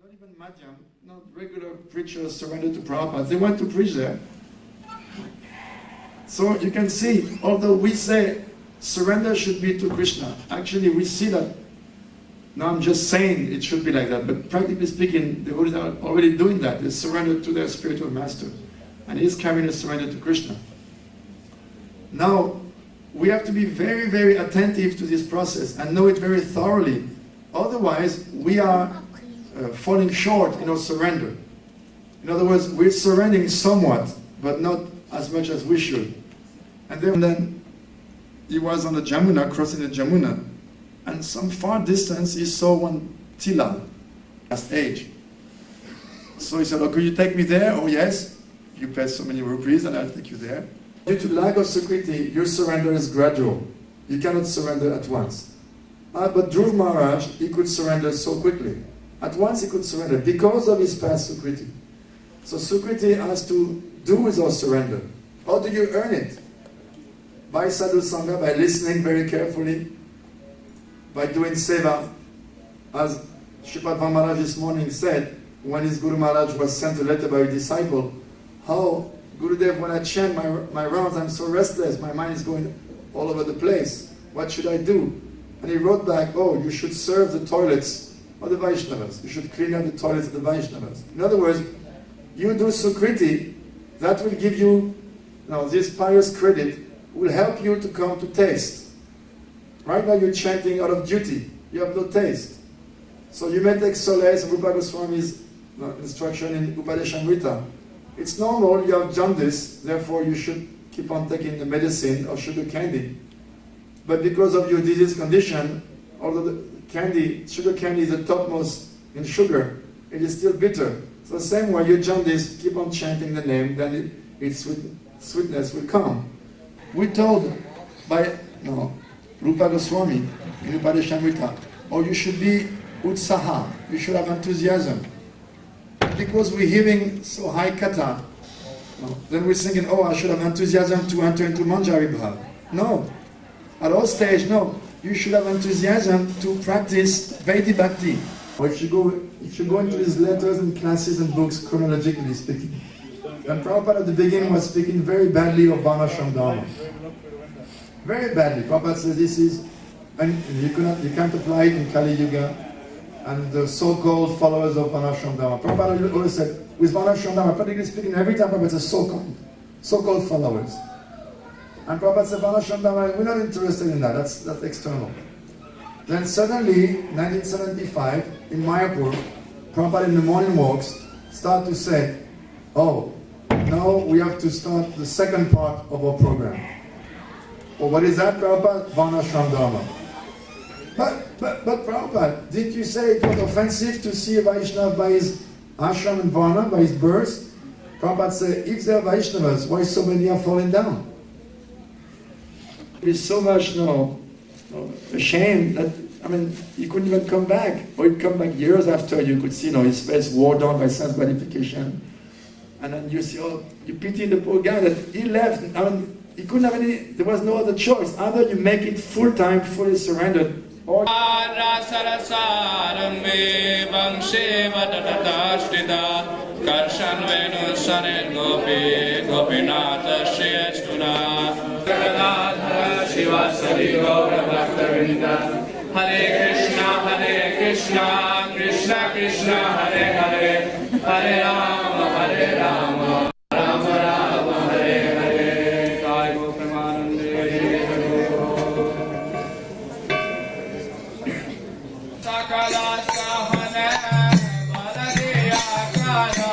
Not even Madhyam, not regular preachers surrendered to Prabhupada. They went to preach there. So you can see, although we say surrender should be to Krishna, actually we see that, now I'm just saying it should be like that, but practically speaking, the devotees are already doing that. They surrender to their spiritual master. And he's carrying a surrender to Krishna. Now, we have to be very, very attentive to this process and know it very thoroughly. Otherwise, we are falling short in our surrender. In other words, we're surrendering somewhat, but not as much as we should. And then he was on the Jamuna, crossing the Jamuna, and some far distance he saw one Tila, last age. So he said, "Oh, could you take me there?" "Oh yes, you pay so many rupees and I'll take you there." Due to lack of Sukriti, your surrender is gradual. You cannot surrender at once. But Dhruv Maharaj, he could surrender so quickly. At once he could surrender because of his past Sukriti. So Sukriti has to do with our surrender. How do you earn it? By sadhu sangha, by listening very carefully, by doing seva. As Sripad Maharaj this morning said, when his Guru Maharaj was sent a letter by a disciple, "How, Gurudev, when I chant my rounds, I'm so restless, my mind is going all over the place. What should I do?" And he wrote back, "Oh, you should serve the toilets of the Vaishnavas. You should clean up the toilets of the Vaishnavas." In other words, you do Sukriti, that will give you, this pious credit will help you to come to taste. Right now you're chanting out of duty. You have no taste. So you may take solace in Rupa Goswami's instruction in Upadeshamrita. It's normal, you have jaundice, therefore you should keep on taking the medicine or sugar candy. But because of your disease condition, although the sugar candy is the topmost in sugar, it is still bitter. So the same way, your jaundice, keep on chanting the name, then its sweetness will come. We're told by Rupa Goswami in Upadeshamrita, you should be utsaha, you should have enthusiasm. Because we're hearing so high Katha, then we're thinking, I should have enthusiasm to enter into Manjari Bhav. No. At all stage, no. You should have enthusiasm to practice Vaidhi Bhakti. Or if you go into his letters and classes and books, chronologically speaking, and Prabhupada at the beginning was speaking very badly of Varnashram Dharma. Very badly. Prabhupada says this is, and you can't apply it in Kali Yuga, and the so-called followers of Varnashram Dharma. Prabhupada always said, with Varnashram Dharma, practically speaking, every time Prabhupada says so-called followers. And Prabhupada said, Varnashram Dharma, we're not interested in that, that's external. Then suddenly, 1975, in Mayapur, Prabhupada in the morning walks start to say, now we have to start the second part of our program. What is that, Prabhupada? Varnashram Dharma. But Prabhupada, didn't you say it was offensive to see a Vaishnava by his ashram and Varna, by his birth? Prabhupada said, if they are Vaishnavas, why so many are falling down? He's so much ashamed that, he couldn't even come back. Or he'd come back years after. You could see, his face wore down by sense gratification. And then you see, you pity the poor guy that he left. He couldn't have there was no other choice. Either you make it full-time, fully surrendered, or... Hare Krishna, Krishna Krishna, Hare Hare, Hare Rama, Rama Rama, Hare Hare. Jai Go Premanande. Sakala Sahana, Madhya Kala.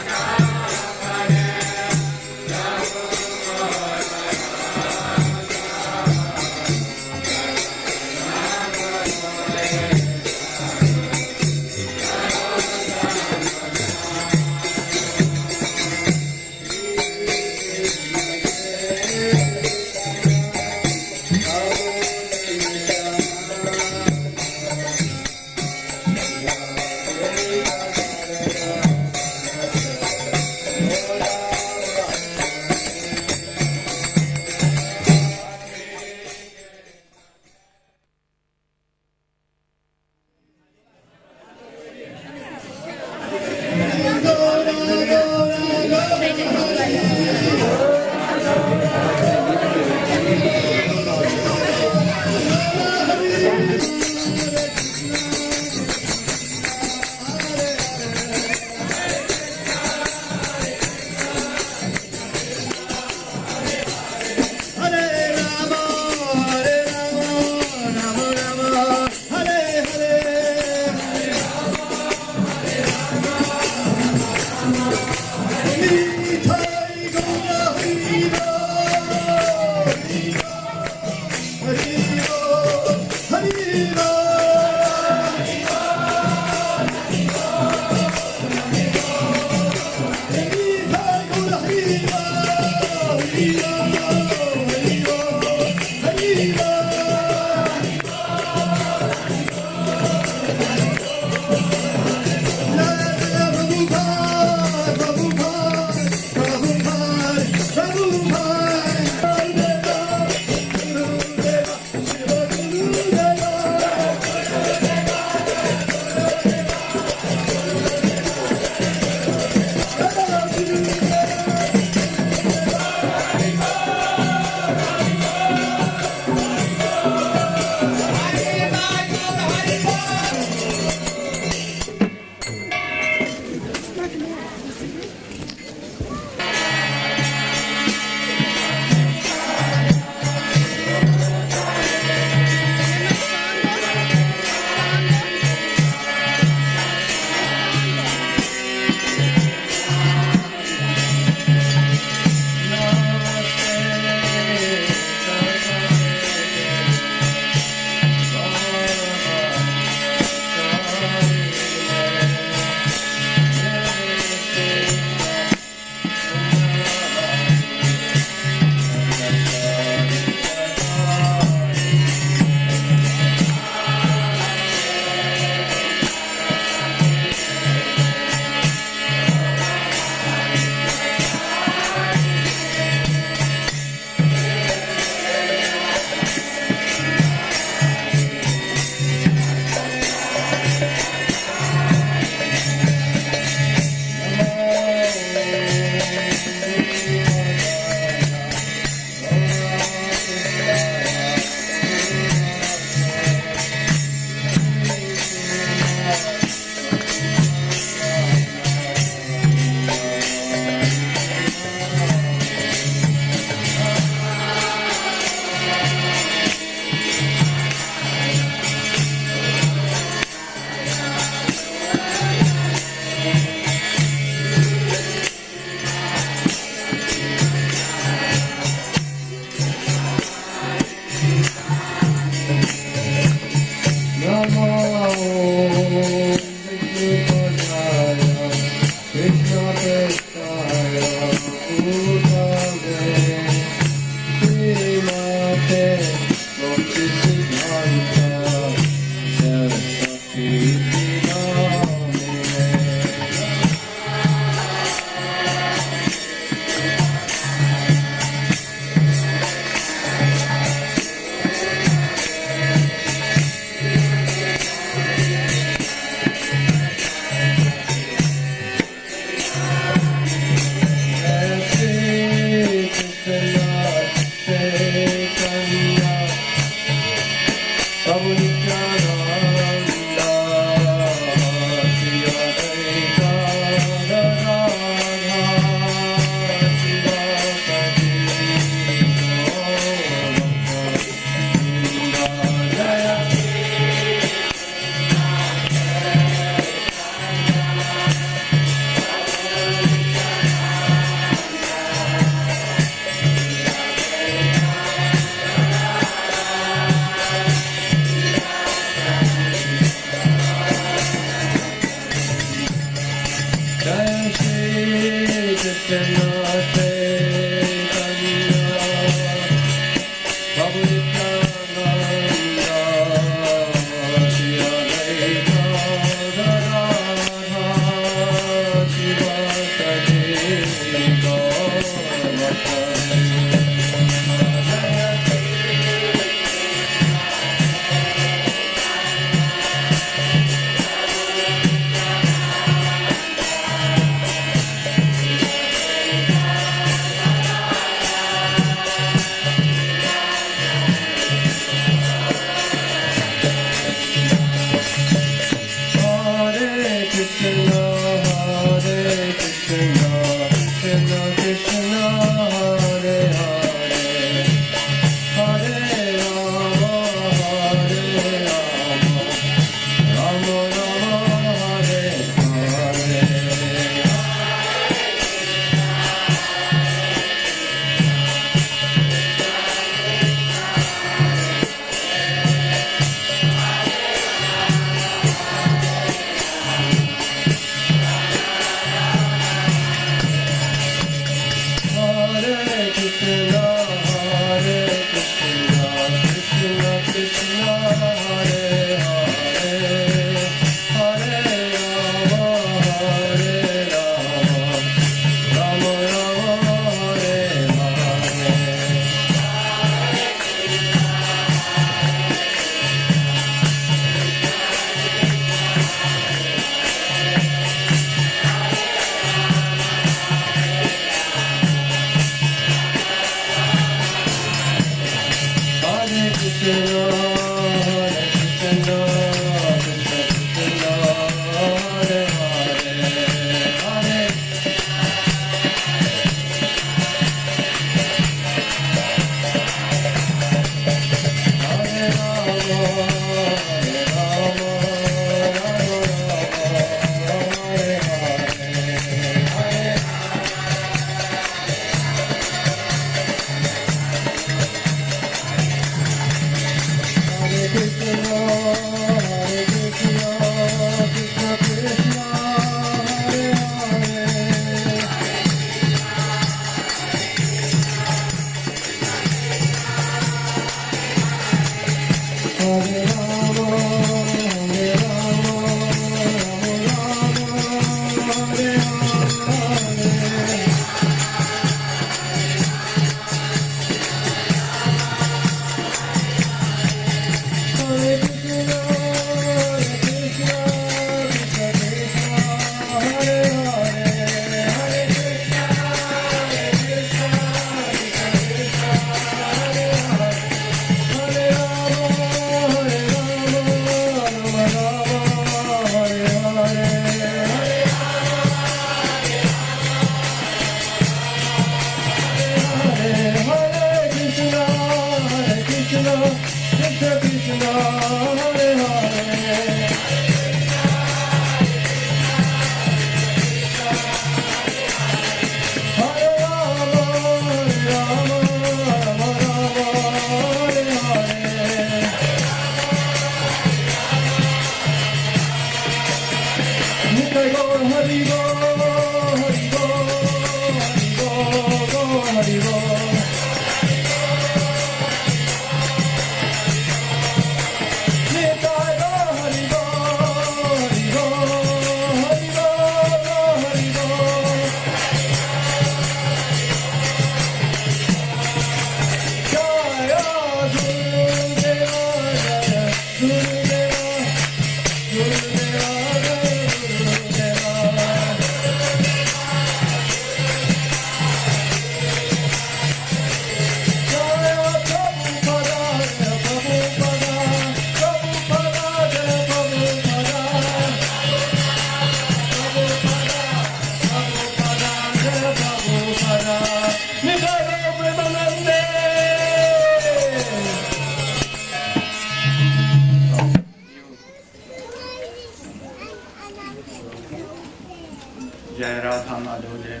Jai Radha Madhu Jai.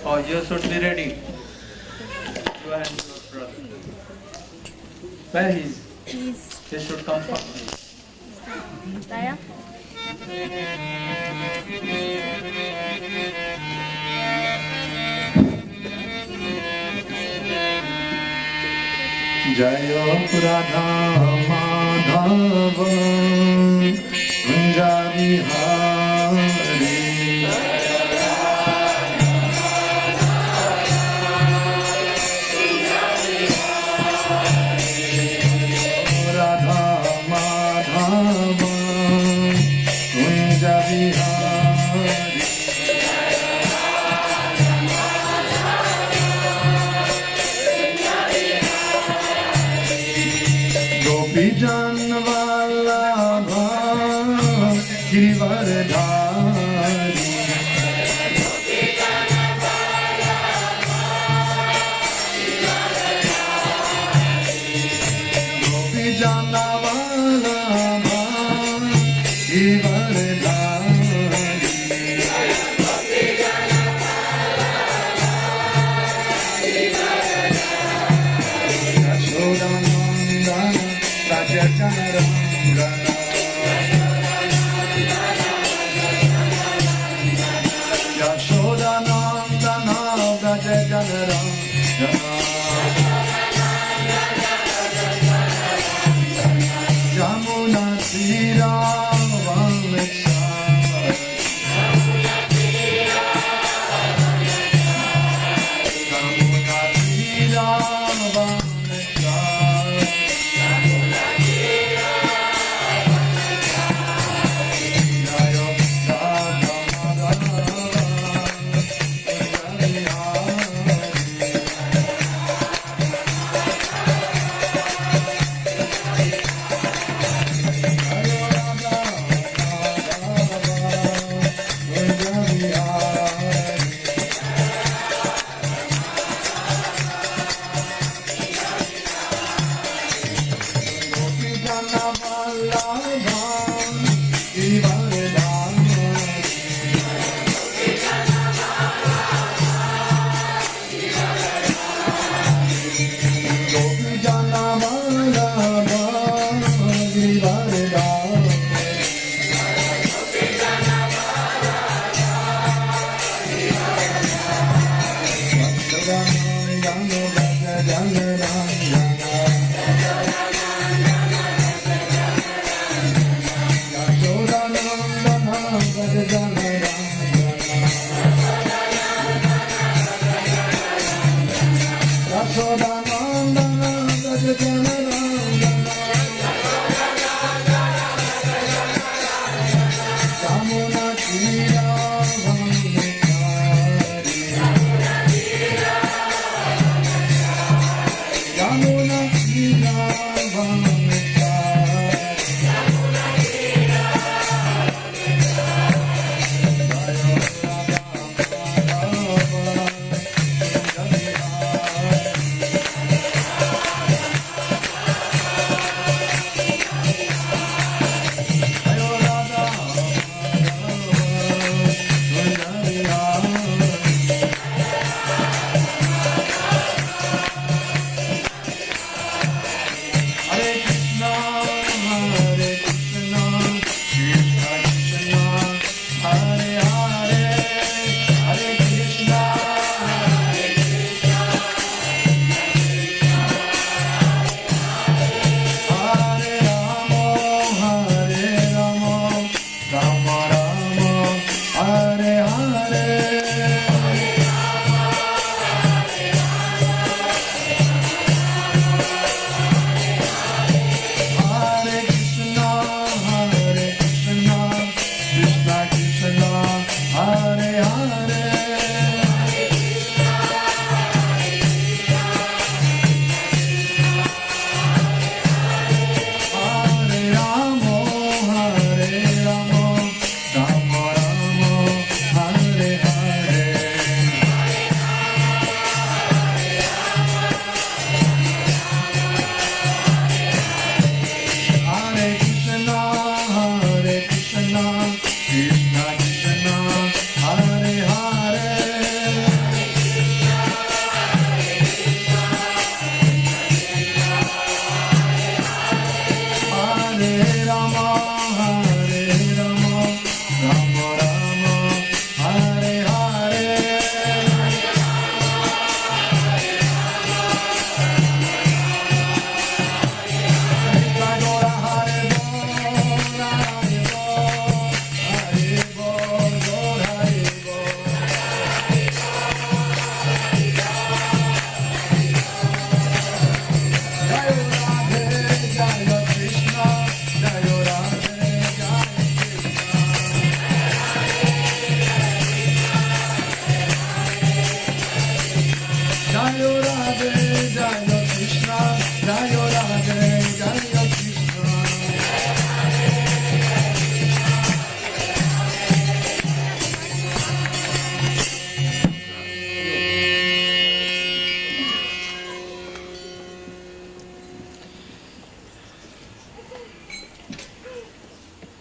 Oh, you should be ready. Go ahead, your brother. Where he is? He should come first. Daya? Jaya Radha Madhava Kunja Vihari Radha Madhava Kunja Vihari Gopi Janvalabha Girivardhari Gopi Janvalabha Girivardhari Yashodanandana Rajajanarangana Yashodanandana Rajajanarangana Yamuna Tira Vamekshara Yamuna Tira Vamekshara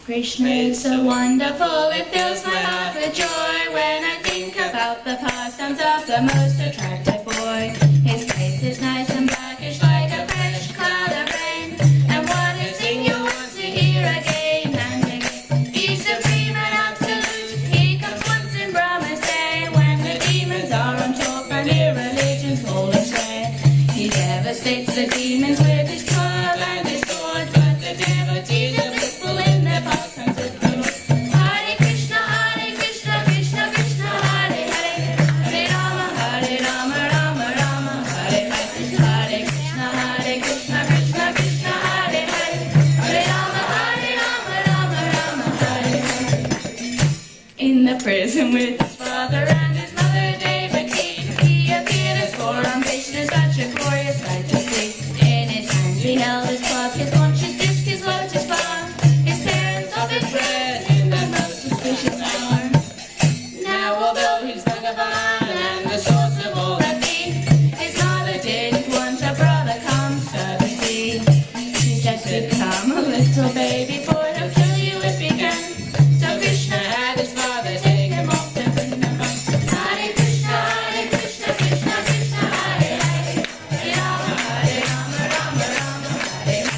Krishna is so wonderful, it fills my heart with joy when I think about the pastimes of the most attractive boy. His face is nice and blackish like a fresh cloud of rain, and what his thing you want to hear again and again. He's supreme and absolute, he comes once in Brahma's day, when the demons are on top and irreligion's holding sway. He devastates the demons with his club and his sword, but the devotees are blissful in their pastimes with the Lord. Hare Krishna, Krishna Krishna, Hare Hare, Hare Rama, Rama Rama, Hare Hare. Hare Krishna, Krishna Krishna, Hare Hare, Hare Rama, Rama Rama, Hare Hare. In the prison with his father and his mother Devaki, he appeared as form Krishna, such a glorious sight to see. In his hands he held his club, his launch, his disc, his lotus flower. His parents offered bread in the most suspicious hour. Now although he's Bhagavan and the source of all that be, his mother didn't want a brother come serve the sea. She said to come a little baby, for he'll kill you if he can. So Krishna had his father take him off and bring him back. Hare Krishna, Krishna Krishna, Hare Hare, Hare Rama, Rama Rama, Hare Hare.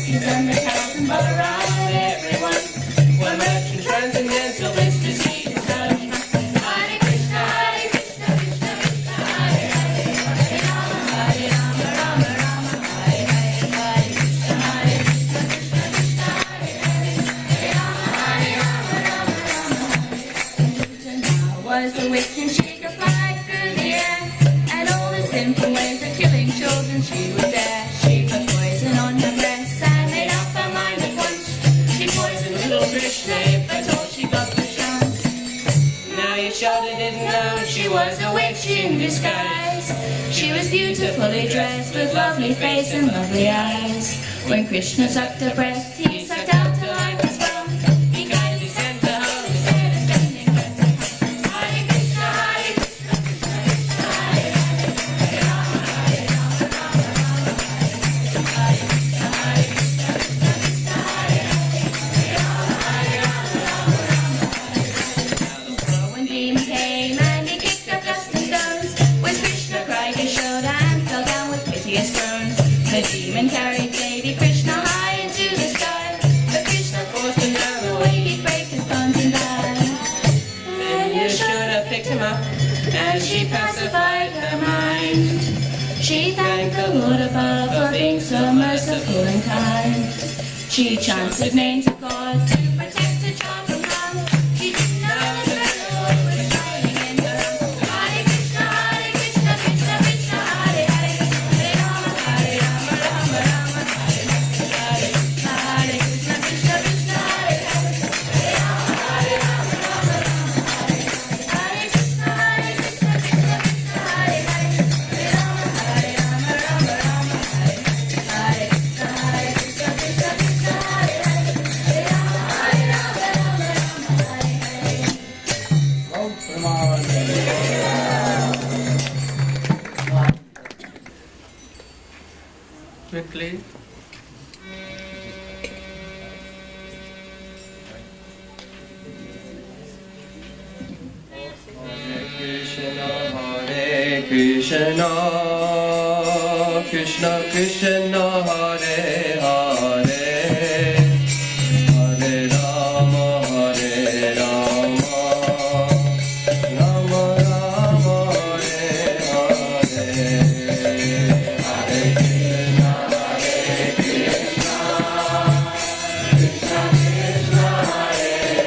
monkeys and the cows and Balaram, everyone. One merchant transcendental is to see his touch. Hare Krishna, Krishna, Krishna, Hare Hare, Hare Rama, Hare Rama, Rama Rama, Hare Hare, Hare Krishna, Krishna, Krishna, Hare Hare, Hare Rama, Hare Rama, Rama Rama. Now was the witch and she could fly through the air, and all the sinful ways of killing children she would dare. She put poison on her breast and made up her mind at once. She poisoned little Krishna, but all she got was chance. Now Yashoda didn't know She was a witch in disguise. She was beautifully dressed with lovely face and lovely eyes. When Krishna sucked her breast, he sucked out her life as well. He kindly sent her home instead of spending her time. Hare Krishna, Hare Krishna, Krishna Krishna, Hare Hare, Hare Rama, Hare Rama, Rama Rama, Hare Krishna, Hare Krishna, Krishna Krishna, Hare Hare, Hare Rama, Hare Rama, Rama Rama. When demon came and he kicked up dust and stones, when Krishna cried Yashoda and fell down with piteous groans, the demon carried Lady Krishna high into the sky, but Krishna forced him down the way he'd break his bones and die. Then Yashoda picked him up, And she pacified her mind. She thanked the Lord above for being so merciful and kind. She chanted names of God to protect her child from harm. She didn't know the Lord was hiding in her arms. Hare Krishna, Krishna Krishna, Hare Hare, Hare Rama, Hare Rama, Rama Rama, Hare Hare, Hare Krishna, Krishna Krishna, Hare Hare, Hare Rama, Hare Rama, Rama Rama, Hare Krishna, Krishna Krishna, Hare Hare, Hare Rama, Hare Rama, Rama Rama, Hare Hare Krishna, Krishna Krishna, Hare Hare, Hare Rama, Hare Rama, Rama Rama, Hare Hare. quickly. Hare Krishna, Krishna Krishna, Hare Hare, Hare Rama, Hare Rama, Rama Rama, Hare Hare, Hare Krishna, Krishna Krishna, Hare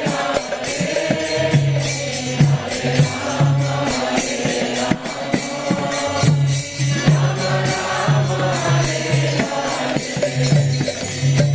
Hare,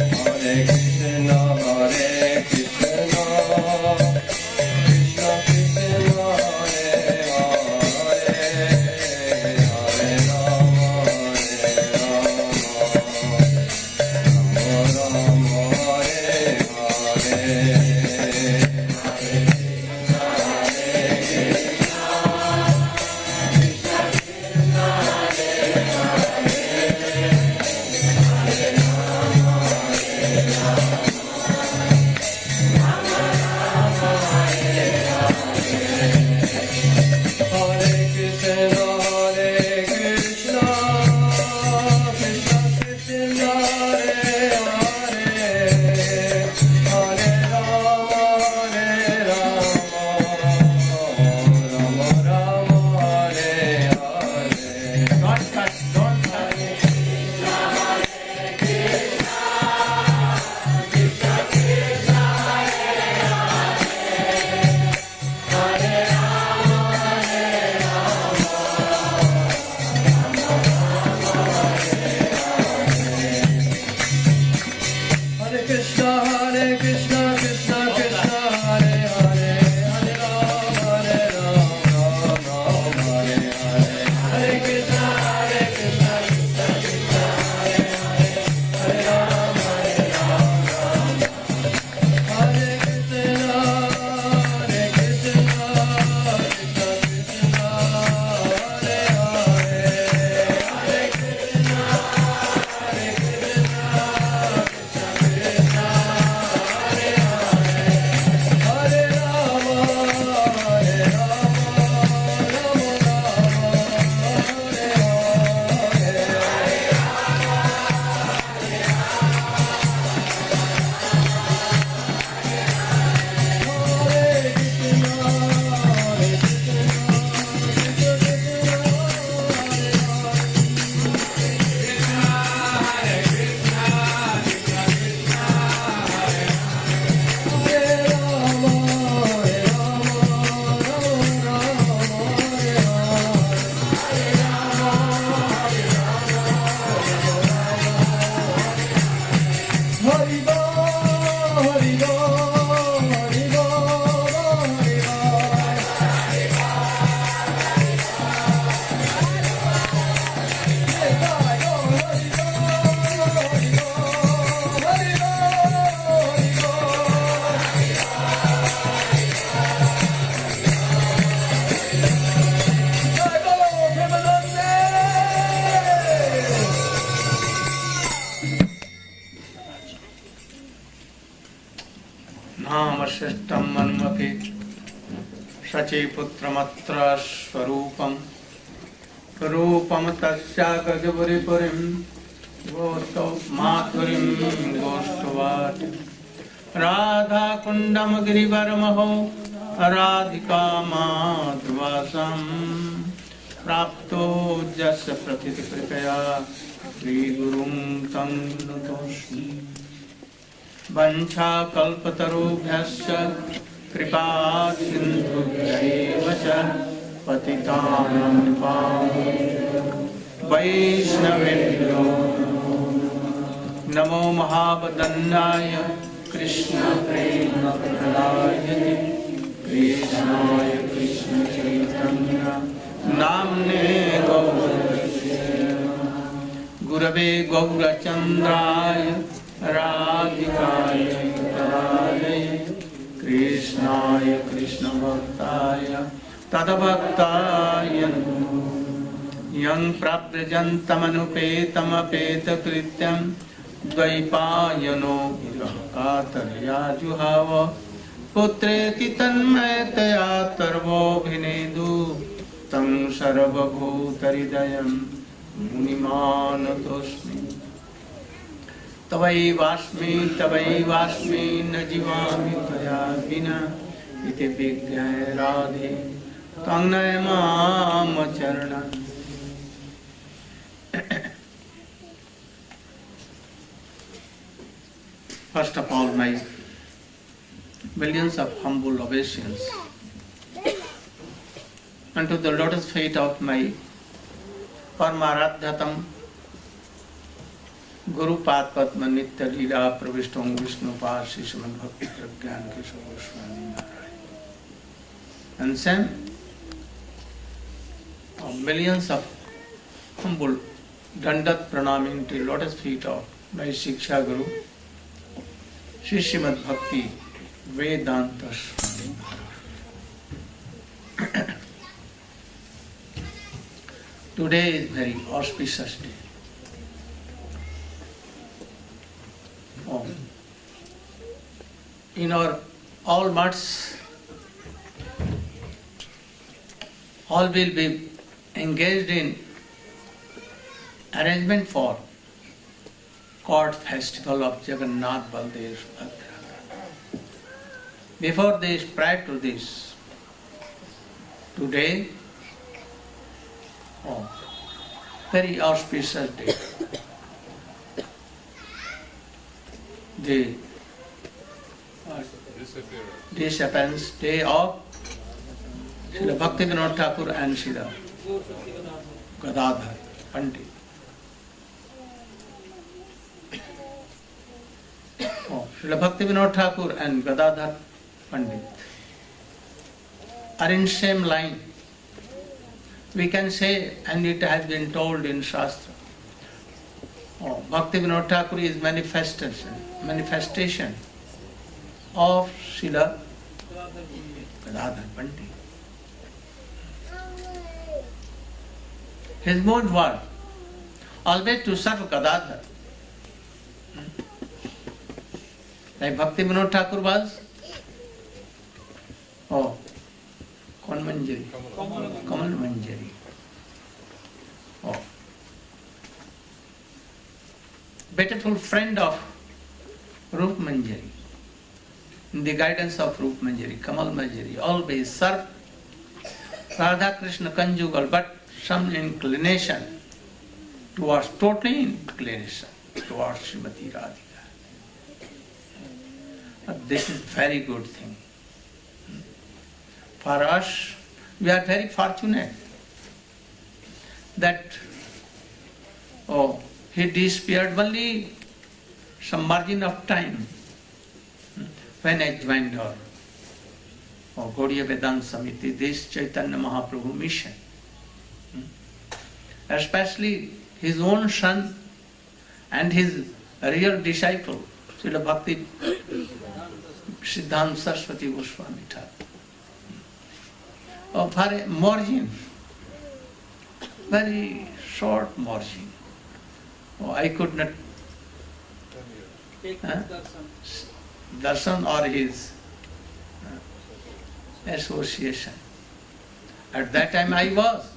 महामश्रेष्ठं मन्मथे शचे पुत्रमत्र स्वरूपं रूपं तस्या गजपुरिपुरीं गोष्ठौ माधुरीं गोष्ठवाट राधा कुंडम गिरिवरमहो राधिका माधवासं प्राप्तो जस्य प्रथित कृपया श्रीगुरुं तं नतोऽस्मि वंशा कल्पतरुभ्यश्च कृपा सिन्धुभ्यैव च पतितानां वैष्णवेभ्यो नमो महावदन्नाय कृष्ण प्रेम प्रदायते कृष्णाय कृष्ण चैतन्य नाम्ने गुरवे गौरचन्द्राय राधिकाय तदालये कृष्णाय कृष्णभक्ताय तद्भक्ताय यं प्रव्रजन्तमनुपेतमपेतकृत्यं द्वैपायनो कातर्या जुहाव पुत्रेति तन्मयतया तर्वोऽभिनेदु तं सर्वभूतहृदयं मुनिमानतोऽस्मि तवैवास्मि न जीवामि त्वया विना इति विज्ञाय राधे तं नय मां चरणं। First of all, my millions of humble obeisance unto the lotus feet of my Paramaradhyatam Guru Pad Padma Nitya Leela Pravishtam Vishnu Pad Shishaman Bhakti Pragyan Keshav Goswami Maharaj. And same millions of humble dandat pranaming to lotus feet of my Shiksha Guru Shri Srimad Bhakti Vedanta Swami Maharaj. Today is very auspicious day. In our all mats, all will be engaged in arrangement for court festival of Jagannath Baldev Subhadra. Before this, prior to this, today, very auspicious day. The disappearance day of Srila Bhaktivinoda Thakur and Srila Gadadhar Pandit. Srila Bhaktivinoda Thakur and Gadadhar Pandit are in same line. We can say, and it has been told in Shastra, Bhaktivinoda Thakur is manifestation of Srila Gadadhar Pandit. His mode was always to serve Gadadhar. Like Bhaktivinoda Thakur was Manjari. Kamal Manjari. Beautiful friend of Rup Manjari. In the guidance of Rup Manjari, Kamal Manjari, always serve Radha Krishna conjugal, but some inclination towards, totally inclination towards Srimati Radhika. But this is very good thing. For us, we are very fortunate that he disappeared only some margin of time when I joined our Gaudiya Vedanta Samiti, this Chaitanya Mahaprabhu mission. Especially his own son and his real disciple, Srila Bhakti Siddhanta Saraswati Goswami Thakur. For a margin, very short margin. I could not darshan or his association. At that time I was.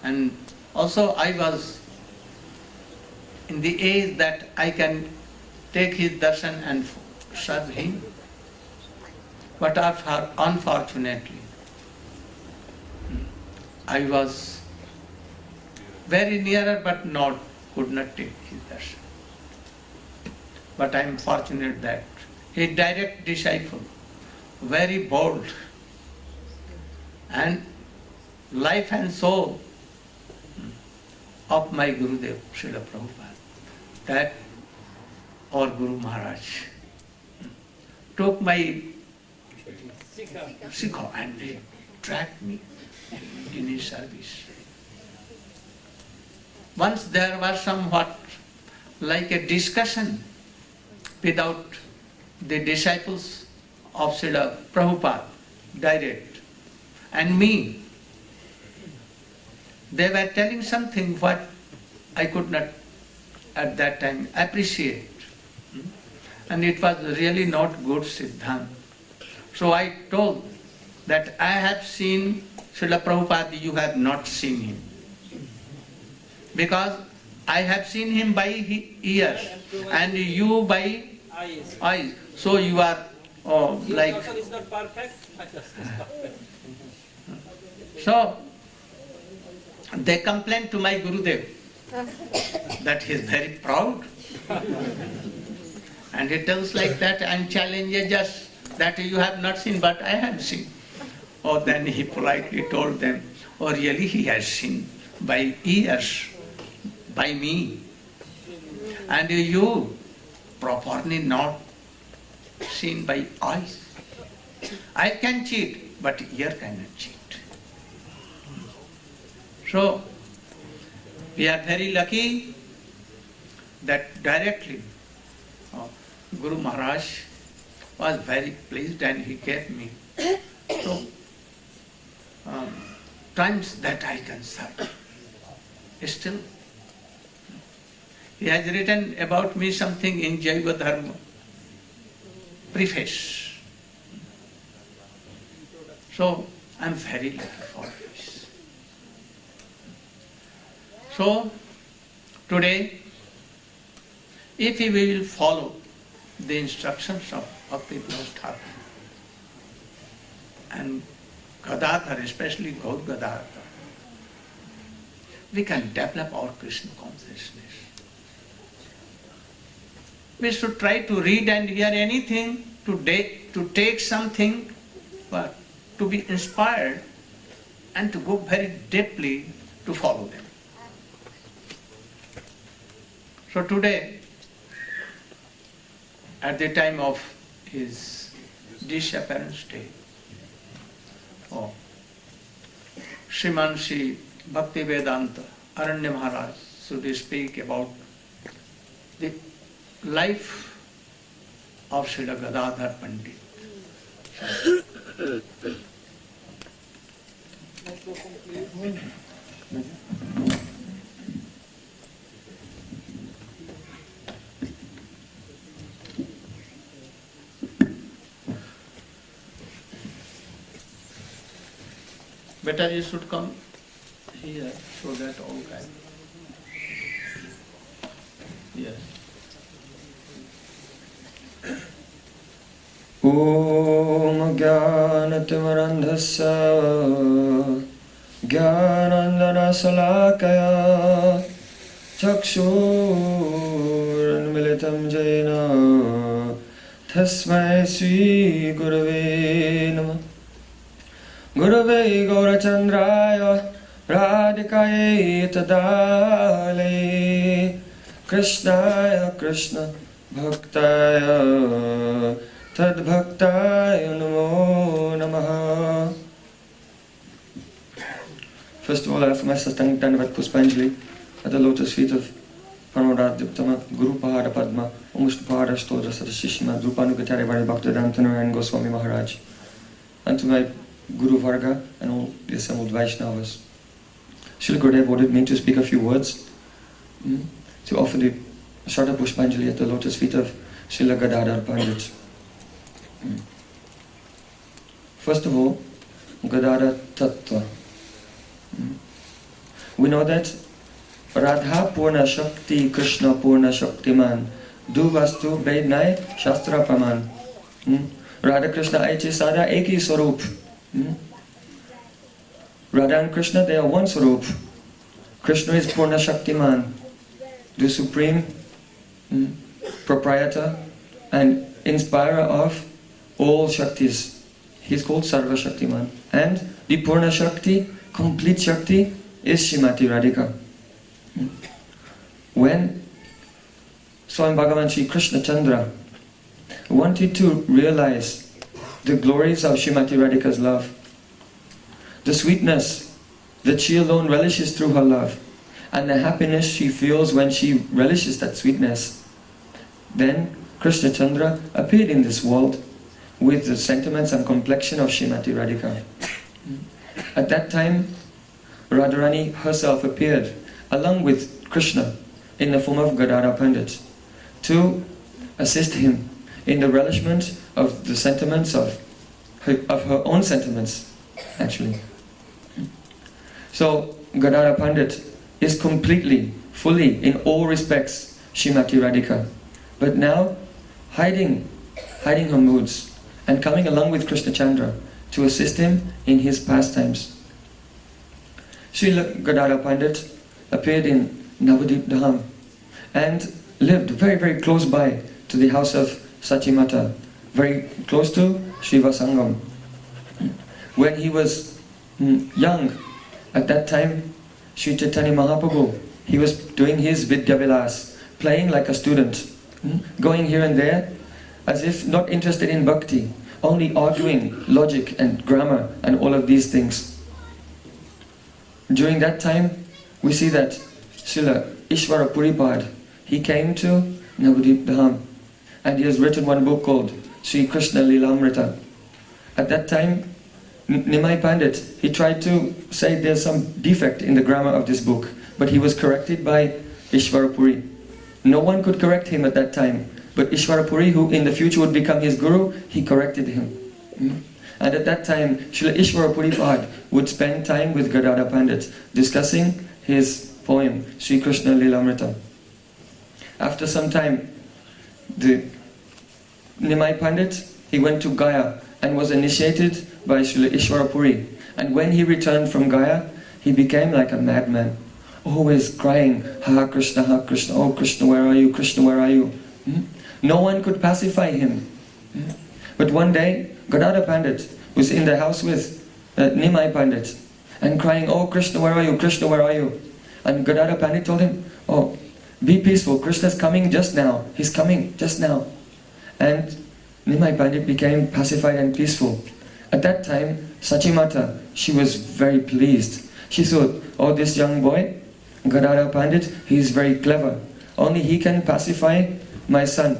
And also I was in the age that I can take his darshan and serve him. But unfortunately, I was very nearer but could not take his darshan. But I am fortunate that a direct disciple, very bold, and life and soul of my Gurudev, Srila Prabhupada, that our Guru Maharaj took my Sikha and he tracked me in his service. Once there was somewhat like a discussion without the disciples of Srila Prabhupada, direct, and me. They were telling something what I could not at that time appreciate. And it was really not good Siddhant. So I told that I have seen Srila Prabhupada, you have not seen him. Because I have seen him by ears and you by eyes. So you are like... is not perfect. So they complained to my Gurudev that he is very proud. And he tells like that and challenges us that you have not seen, but I have seen. Oh, then he politely told them, oh really he has seen by ears, by me. And you properly not seen by eyes. I can cheat, but ear cannot cheat. So, we are very lucky that directly Guru Maharaj was very pleased and he gave me so times that I can serve. Still, he has written about me something in Jaiva Dharma, preface. So, I am very lucky for this. So, today, if we will follow the instructions of Bhakti Vinod Thakur and Gadadhar, especially Gaur Gadadhar, we can develop our Krishna consciousness. We should try to read and hear anything, to take something, but to be inspired and to go very deeply to follow them. So today, at the time of his disappearance day, Sriman Sri Bhakti Vedanta Narayana Maharaja should speak about the life of Srila Gadadhar Pandit. Better you should come here so that all can. Yes. Om Jnanatimirandhasya Jnanandanasalakaya Chakshurmilitam Jena Tasmai Sri Gurave Namah Gurave Gaurachandraya Radhikaye Tadale Krishnaya Krishna Bhaktaya Tadbhaktaya Namo Namaha. First of all, I offer my Satang Dandavat Puspanjali at the lotus feet of Paramaradhyuttama Guru Pahara Padma Umushta Pahara Stodra Sadashishima Drupanugatari Vari Bhaktivedanta Narayana Goswami Maharaj, and to my Guru Varga and all the assembled Vaishnavas. Srila Gurudev ordered me to speak a few words to offer the Shraddha Pushpanjali at the lotus feet of Srila Gadadhar Pandit. First of all, Gadara Tattva. We know that Radha Purna Shakti, Krishna Purna Shaktiman, Du Vastu Bednai Shastra Praman. Radha Krishna Aichi Sada Eki Swarup. Radha and Krishna, they are one Swarup. Krishna is Purna Shaktiman, the supreme proprietor and inspirer of all Shaktis. He is called Sarva Shaktiman. And the Purna Shakti, complete Shakti, is Srimati Radhika. When Swami Bhagavan Sri Krishna Chandra wanted to realize the glories of Srimati Radhika's love, the sweetness that she alone relishes through her love, and the happiness she feels when she relishes that sweetness, then Krishna Chandra appeared in this world with the sentiments and complexion of Srimati Radhika. At that time, Radharani herself appeared along with Krishna in the form of Gadara Pandit to assist him in the relishment of the sentiments of her own sentiments, actually. So Gadara Pandit is completely, fully, in all respects, Srimati Radhika. But now, hiding her moods and coming along with Krishna Chandra to assist him in his pastimes. Srila Gadara Pandit appeared in Navadvip Dham and lived very, very close by to the house of Sachimata, very close to Shiva Sangam. When he was young, at that time, Sri Chaitanya Mahaprabhu, he was doing his Vidya Vilas, playing like a student, going here and there, as if not interested in bhakti, only arguing logic and grammar and all of these things. During that time, we see that Srila Ishvara Puripad, he came to Navadvip Dham and he has written one book called Sri Krishna Lilamrita. At that time, Nimai Pandit, he tried to say there's some defect in the grammar of this book, but he was corrected by Ishvara Puri. No one could correct him at that time, but Ishvara Puri, who in the future would become his guru, he corrected him. And at that time, Srila Ishvara Puripad would spend time with Gadara Pandit, discussing his poem, Sri Krishna Lilamrita. After some time, the Nimai Pandit, he went to Gaya and was initiated by Srila Ishvara Puri. And when he returned from Gaya, he became like a madman, always crying, Ha Krishna, oh Krishna, where are you? Krishna, where are you? No one could pacify him. But one day, Gadara Pandit was in the house with Nimai Pandit and crying, oh Krishna, where are you? Krishna, where are you? And Gadara Pandit told him, oh, be peaceful, Krishna's coming just now. He's coming just now. And Nimai Pandit became pacified and peaceful. At that time, Sachimata, she was very pleased. She thought, oh, this young boy, Gadara Pandit, he's very clever. Only he can pacify my son.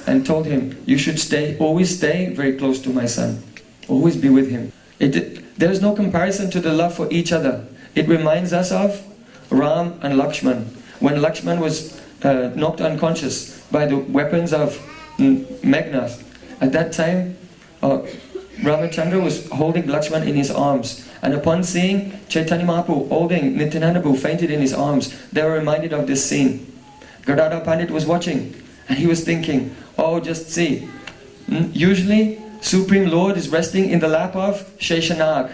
And told him, you should always stay very close to my son. Always be with him. There is no comparison to the love for each other. It reminds us of Ram and Lakshman. When Lakshman was knocked unconscious by the weapons of Meghnad, at that time, Ramachandra was holding Lakshman in his arms. And upon seeing Chaitanya Mahaprabhu holding Nityananda Prabhu fainted in his arms, they were reminded of this scene. Gadara Pandit was watching and he was thinking, oh, just see. Usually, Supreme Lord is resting in the lap of Sheshanag.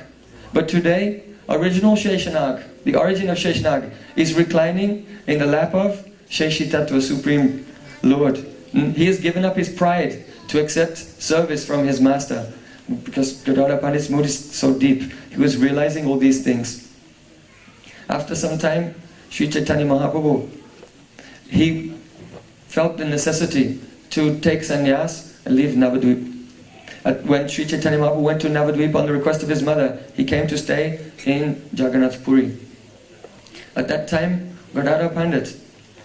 But today, original Sheshanag, the origin of Sheshanag, is reclining in the lap of Sheshitattva, Supreme Lord. He has given up his pride to accept service from his master. Because Gadara Pandit's mood is so deep, he was realizing all these things. After some time, Sri Chaitanya Mahaprabhu, he felt the necessity to take sannyas and leave Navadvip. When Sri Chaitanya Mahaprabhu went to Navadvip on the request of his mother, he came to stay in Jagannath Puri. At that time, Gadara Pandit,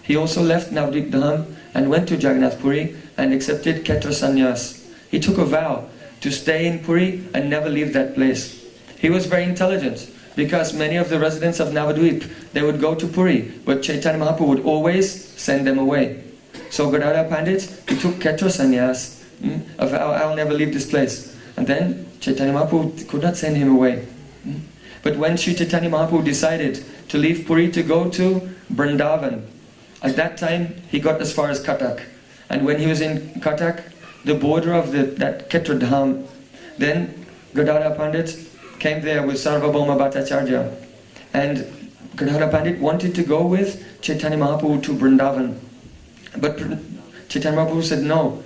he also left Navadvip Dham and went to Jagannath Puri and accepted Ketra sannyas. He took a vow to stay in Puri and never leave that place. He was very intelligent because many of the residents of Navadvip, they would go to Puri, but Chaitanya Mahaprabhu would always send them away. So Gadara Pandit, he took Ketra sannyas of I'll never leave this place. And then Chaitanya Mahaprabhu could not send him away. But when Sri Chaitanya Mahaprabhu decided to leave Puri to go to Vrindavan, at that time he got as far as Kathak. And when he was in Kathak, the border of that Ketradham, then Gadadhar Pandit came there with Sarvabhauma Bhattacharya. And Gadadhar Pandit wanted to go with Chaitanya Mahaprabhu to Vrindavan. But Chaitanya Mahaprabhu said, no,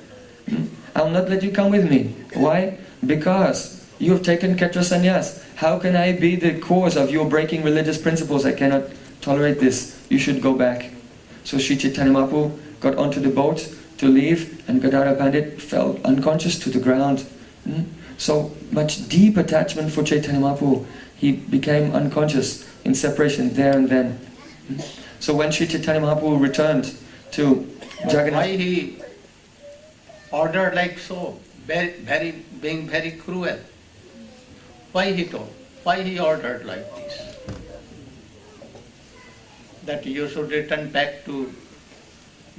I'll not let you come with me. Why? Because you have taken Ketra Sannyas. How can I be the cause of your breaking religious principles? I cannot tolerate this. You should go back. So Sri Chaitanya Mahaprabhu got onto the boat to leave, and Gadadhar Pandit fell unconscious to the ground. So much deep attachment for Chaitanya Mahaprabhu. He became unconscious in separation there and then. So when Sri Chaitanya Mahaprabhu returned to Jagannath... Why he ordered like so, being very cruel? Why he told? Why he ordered like this? That you should return back to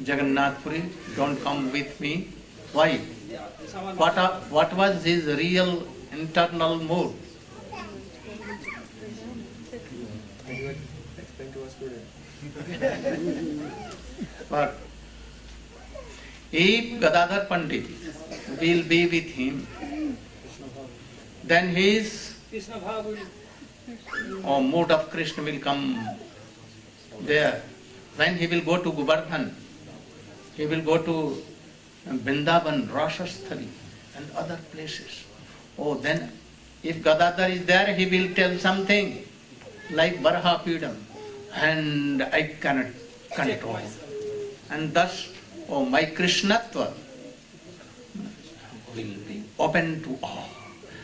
Jagannath Puri, don't come with me. Why? What was his real internal mood? But if Gadadhar Pandit will be with him, then his mood of Krishna will come there. When he will go to Govardhan, he will go to Vrindavan, Rasasthali and other places. Then if Gadadhar is there, he will tell something like Baraha Pidam, and I cannot control. And thus, my Krishnatva will be open to all.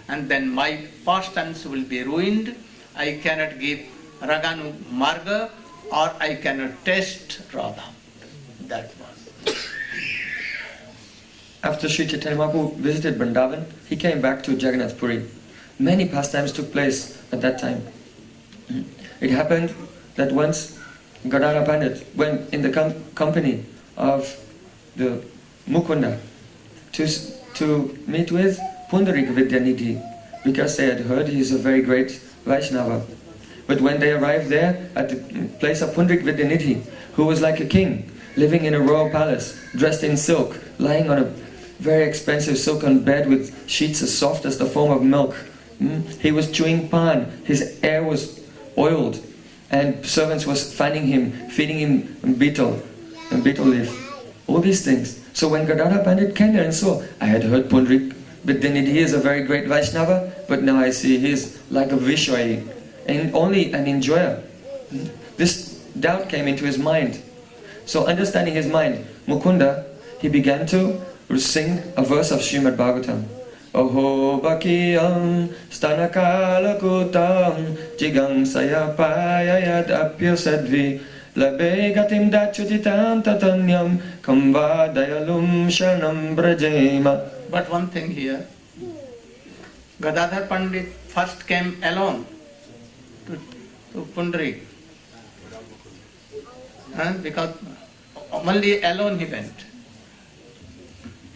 And then my pastimes will be ruined. I cannot give Raganu Marga, or I cannot taste Radha. That was. After Sri Chaitanya Mahaprabhu visited Vrindavan, he came back to Jagannath Puri. Many pastimes took place at that time. It happened that once Gadadhar Pandit went in the company of the Mukunda to meet with Pundarik Vidyanidhi, because they had heard he is a very great Vaishnava. But when they arrived there at the place of Pundarik Vidyanidhi, who was like a king, living in a royal palace, dressed in silk, lying on a very expensive silken bed with sheets as soft as the foam of milk. He was chewing pan, his hair was oiled, and servants was fanning him, feeding him betel leaf, all these things. So when Gadadhar Pandit came there and saw, I had heard Pundarik Vidyanidhi is a very great Vaishnava, but now I see he is like a Vishwayi, and only an enjoyer. This doubt came into his mind. So understanding his mind, Mukunda, he began to sing a verse of Srimad Bhagavatam. Oho bakiyam stanakala kutam jigam sayapayayad apyasadvi labe gatim dachutitam tatanyam kamva dayalum shanam brajema. But one thing here, Gadadhar Pandit first came alone to Pundarik. Because only alone he went.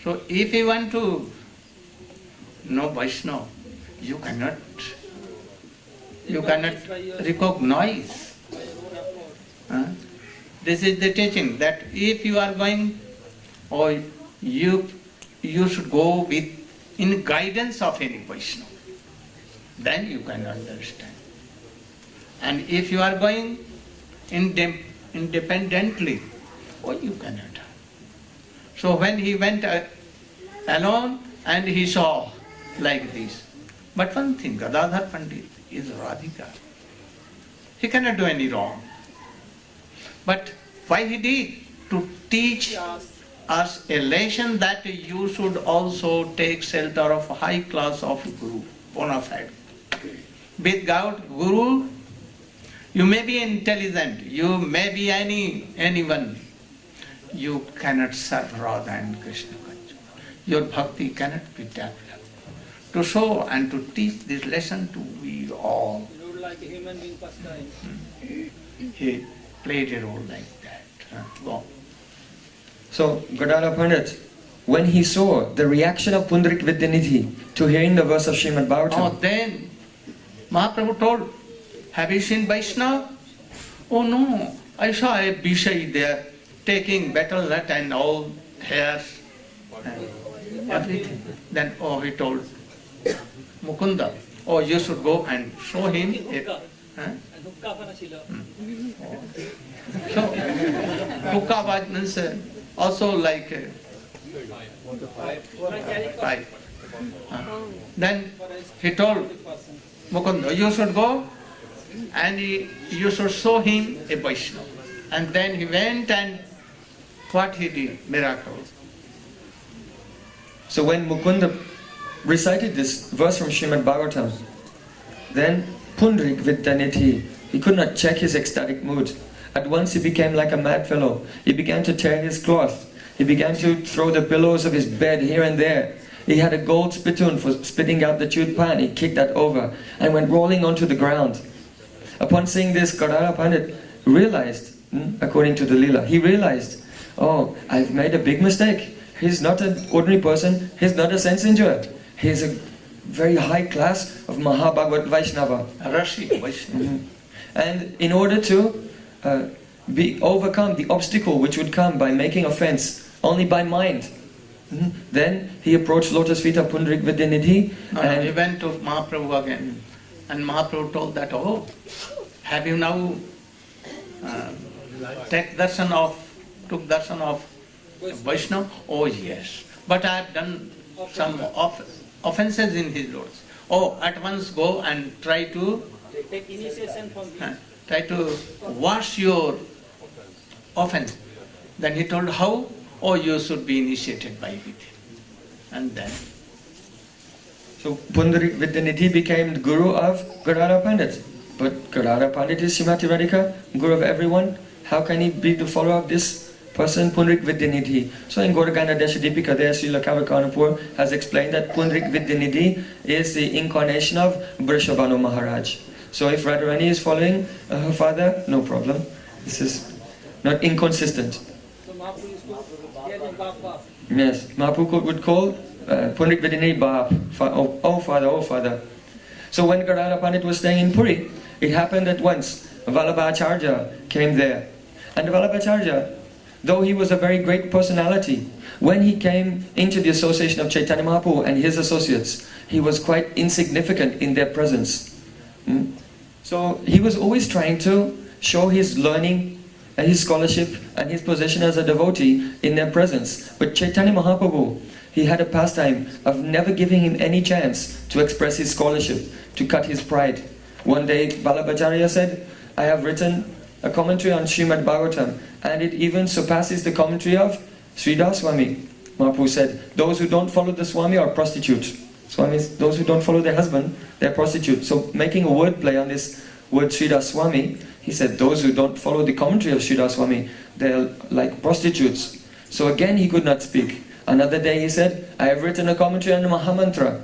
So if he went to know Vaishnava, you cannot recognize. This is the teaching, that if you are going, or you should go with in guidance of any Vaishnava, then you can understand. And if you are going independently, you cannot. So when he went alone and he saw like this. But one thing, Gadadhar Pandit is Radhika. He cannot do any wrong. But why he did? To teach us a lesson that you should also take shelter of a high class of Guru, bona fide. Without Guru, you may be intelligent, you may be anyone. You cannot serve Radha and Krishna. Your bhakti cannot be developed. To show and to teach this lesson to we all. Like a human being pastime. He played a role like that. Go. So Gadadhar Pandit when he saw the reaction of Pundarik Vidyanidhi to hearing the verse of Srimad Bhagavatam, Oh, then Mahaprabhu told, have you seen Vaishnava? Oh no, I saw a Bishai there taking betel nut and all hairs and everything. Then he told Mukunda, oh, you should go and show him it. Huh? Dukka pa na sila. So, Dukka means also like pipe. Then he told Mukunda, you should go and you should show him a Vaishnava. And then he went and what he did? Miracles. so when Mukunda recited this verse from Srimad Bhagavatam, then Pundarik Vidyanidhi, he could not check his ecstatic mood. At once he became like a mad fellow. He began to tear his cloth. He began to throw the pillows of his bed here and there. He had a gold spittoon for spitting out the chewed pan. He kicked that over and went rolling onto the ground. Upon seeing this, Gadara Pandit realized, according to the Leela, he realized, oh, I've made a big mistake. He's not an ordinary person. He's not a sense enjoyer. He's a very high class of Mahabhagavat Vaishnava. Rashi Vaishnava. And in order to overcome the obstacle which would come by making offense only by mind, then he approached lotus feet of Pundarik Vidyanidhi. And he went to Mahaprabhu again. And Mahaprabhu told that, oh, have you now took darshan of Vaishnava? Oh yes. But I have done some offenses in his lords. Oh, at once go and try to Take initiation from him. wash your offense. Then he told how? Oh, you should be initiated by Vidya. And then So Pundarik Vidyanidhi became the guru of Gadara Pandit. But Gadara Pandit is Srimati Radhika, guru of everyone. How can he be the follower of this person, Pundarik Vidyanidhi? So in Gauragana Deshadipika, there Srila Kavakanapur has explained that Pundarik Vidyanidhi is the incarnation of Vrishabhanu Maharaj. So if Radharani is following her father, no problem. This is not inconsistent. So Mahaprabhu used to hear him Bap. Yes, Mahaprabhu would call Pundarik Vidyanidhi Bap, oh father. So when Gadara Pandit was staying in Puri, it happened that once Vallabhacharya came there. And Vallabhacharya, though he was a very great personality, when he came into the association of Chaitanya Mahaprabhu and his associates, he was quite insignificant in their presence. So he was always trying to show his learning and his scholarship and his position as a devotee in their presence. But Chaitanya Mahaprabhu, he had a pastime of never giving him any chance to express his scholarship, to cut his pride. One day Vallabhacharya said, I have written a commentary on Srimad Bhagavatam and it even surpasses the commentary of Sridhar Swami. Mahaprabhu said, those who don't follow the Swami are prostitutes. Swamis, those who don't follow their husband, they're prostitutes. So making a word play on this word Sridhar Swami, he said, those who don't follow the commentary of Sridhar Swami, they're like prostitutes. So again he could not speak. Another day he said, I have written a commentary on the Mahamantra.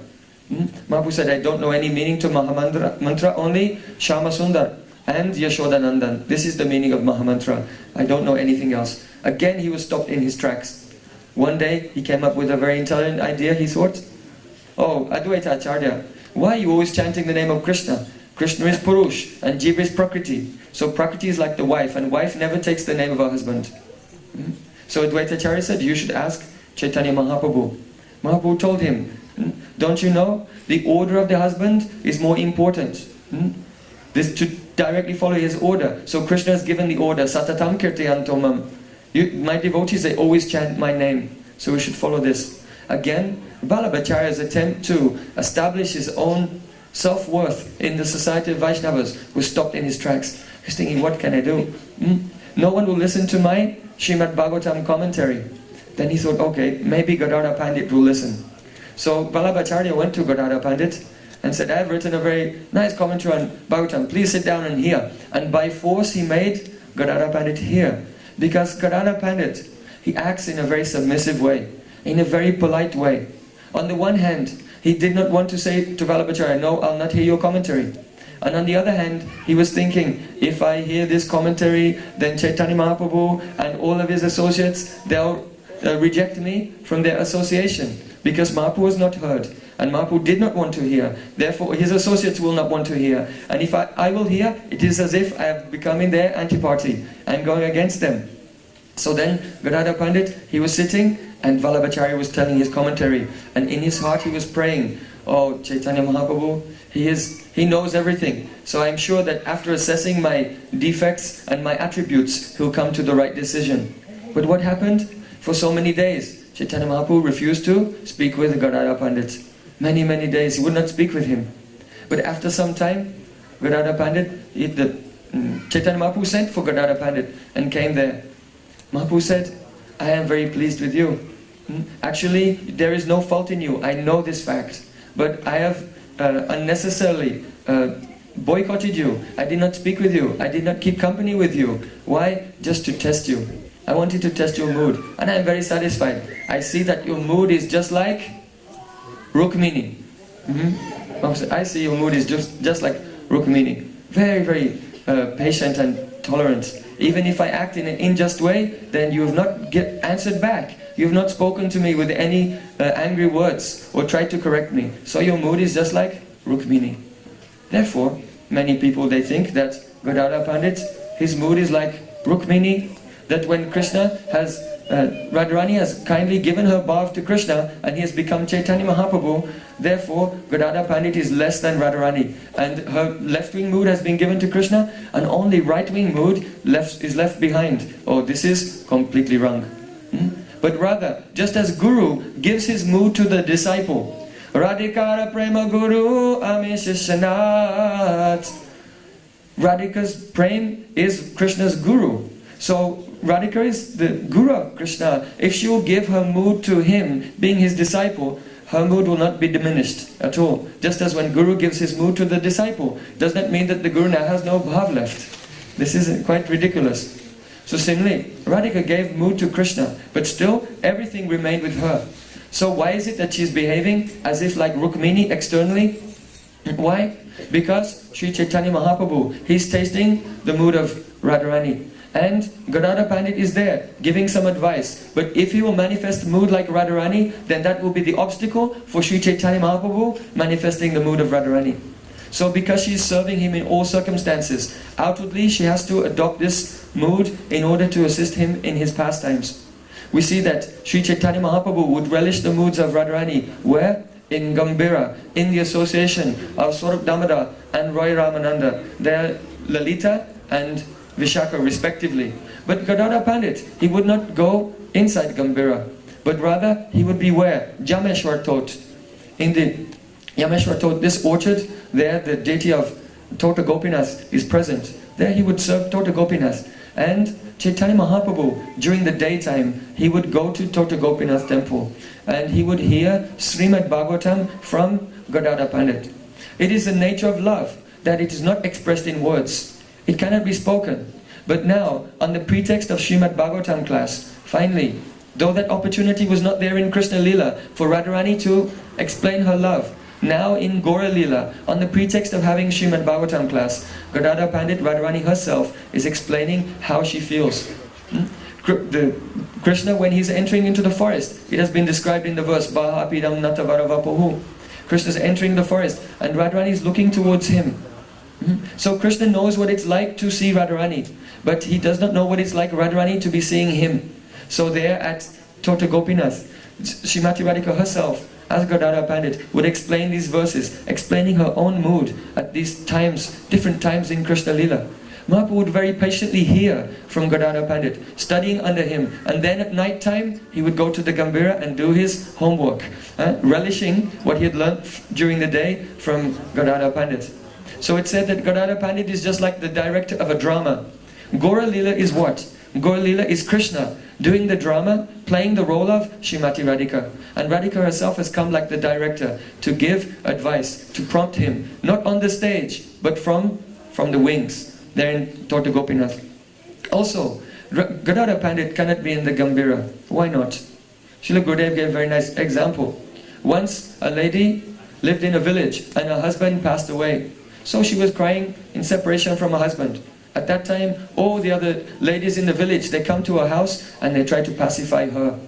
Mahaprabhu said, I don't know any meaning to Mahamantra, only Shama Sundar and Yashodanandan. This is the meaning of Mahamantra. I don't know anything else. Again he was stopped in his tracks. One day he came up with a very intelligent idea. He thought, oh, Advaita Acharya, why are you always chanting the name of Krishna? Krishna is Purush and Jiva is Prakriti. So Prakriti is like the wife and wife never takes the name of her husband. So Advaita Acharya said, you should ask Chaitanya Mahaprabhu. Mahaprabhu told him, don't you know, the order of the husband is more important. This to directly follow his order. So Krishna has given the order, Satatam Kirtayantomam. My devotees, they always chant my name. So we should follow this. Again, Vallabhacharya's attempt to establish his own self-worth in the society of Vaishnavas was stopped in his tracks. He's thinking, what can I do? No one will listen to my Srimad Bhagavatam commentary. Then he thought, okay, maybe Gadara Pandit will listen. So Vallabhacharya went to Gadara Pandit and said, I have written a very nice commentary on Bhagavatam. Please sit down and hear. And by force he made Gadara Pandit hear. Because Gadara Pandit, he acts in a very submissive way, in a very polite way. On the one hand, he did not want to say to Vallabhacharya, no, I'll not hear your commentary. And on the other hand, he was thinking, if I hear this commentary, then Chaitanya Mahaprabhu and all of his associates, they'll reject me from their association, because Mahaprabhu was not heard, and Mahaprabhu did not want to hear. Therefore, his associates will not want to hear. And if I will hear, it is as if I am becoming their anti-party. I am going against them. So then, Gadadhar Pandit, he was sitting, and Vallabhacharya was telling his commentary, and in his heart he was praying, "Oh, Chaitanya Mahaprabhu, he knows everything. So I'm sure that after assessing my defects and my attributes, he'll come to the right decision." But what happened? For so many days, Chaitanya Mahaprabhu refused to speak with Gadadhar Pandit. Many, many days, he would not speak with him. But after some time, Gadadhar Pandit, Chaitanya Mahaprabhu sent for Gadadhar Pandit and came there. Mahaprabhu said, "I am very pleased with you. Actually, there is no fault in you. I know this fact. But I have unnecessarily boycotted you. I did not speak with you. I did not keep company with you. Why? Just to test you. I wanted to test your mood. And I am very satisfied. I see that your mood is just like Rukmini." I see your mood is just like Rukmini. Very, very patient and tolerant. Even if I act in an unjust way, then you have not answered back. You have not spoken to me with any angry words or tried to correct me. So your mood is just like Rukmini. Therefore, many people, they think that Gadadhar Pandit, his mood is like Rukmini, that when Krishna has, Radharani has kindly given her bath to Krishna and he has become Chaitanya Mahaprabhu, therefore Gadadhar Pandit is less than Radharani. And her left-wing mood has been given to Krishna and only right-wing mood is left behind. Oh, this is completely wrong. But rather, just as Guru gives his mood to the disciple, Radhikara Prema Guru Amishishanath. Radhika's prem is Krishna's Guru. So Radhika is the Guru of Krishna. If she will give her mood to him, being his disciple, her mood will not be diminished at all. Just as when Guru gives his mood to the disciple, does that mean that the Guru now has no bhav left? This is quite ridiculous. So similarly, Radhika gave mood to Krishna, but still everything remained with her. So why is it that she's behaving as if like Rukmini externally? Why? Because Sri Chaitanya Mahaprabhu, he's tasting the mood of Radharani. And Gadadhar Pandit is there, giving some advice. But if he will manifest mood like Radharani, then that will be the obstacle for Sri Chaitanya Mahaprabhu manifesting the mood of Radharani. So because she is serving him in all circumstances, outwardly she has to adopt this mood in order to assist him in his pastimes. We see that Sri Chaitanya Mahaprabhu would relish the moods of Radharani. Where? In Gambhira, in the association of Swarup Damodar and Roy Ramananda. They are Lalita and Vishaka respectively. But Gadadhar Pandit, he would not go inside Gambhira, but rather he would be where? Jameshwar Tot. In the Yameshwar Tot, this orchard, there the deity of Tota Gopinath is present. There he would serve Tota Gopinath. And Chaitanya Mahaprabhu, during the daytime, he would go to Tota Gopinath temple and he would hear Srimad Bhagavatam from Gadadhar Pandit. It is the nature of love that it is not expressed in words. It cannot be spoken. But now, on the pretext of Srimad Bhagavatam class, finally, though that opportunity was not there in Krishna Lila for Radharani to explain her love, now in Gora Lila, on the pretext of having Srimad Bhagavatam class, Gadadhar Pandit, Radharani herself, is explaining how she feels. Krishna, when he's entering into the forest, it has been described in the verse, Bahapidam Natavaravapuhu. Krishna is entering the forest and Radharani is looking towards him. So Krishna knows what it's like to see Radharani, but he does not know what it's like Radharani to be seeing him. So there at Tota Gopinath, Srimati Radhika herself, as Gadadhar Pandit, would explain these verses, explaining her own mood at these times, different times in Krishna Lila. Mahaprabhu would very patiently hear from Gadadhar Pandit, studying under him, and then at night time he would go to the Gambhira and do his homework, relishing what he had learnt during the day from Gadadhar Pandit. So it's said that Gadadhar Pandit is just like the director of a drama. Gora Lila is what? Gora Lila is Krishna doing the drama, playing the role of Srimati Radhika. And Radhika herself has come like the director to give advice, to prompt him, not on the stage, but from the wings, there in Tota Gopinath. Also, Gadadhar Pandit cannot be in the Gambhira. Why not? Srila Gurudev gave a very nice example. Once a lady lived in a village and her husband passed away. So she was crying in separation from her husband. At that time, all the other ladies in the village, they come to her house and they try to pacify her.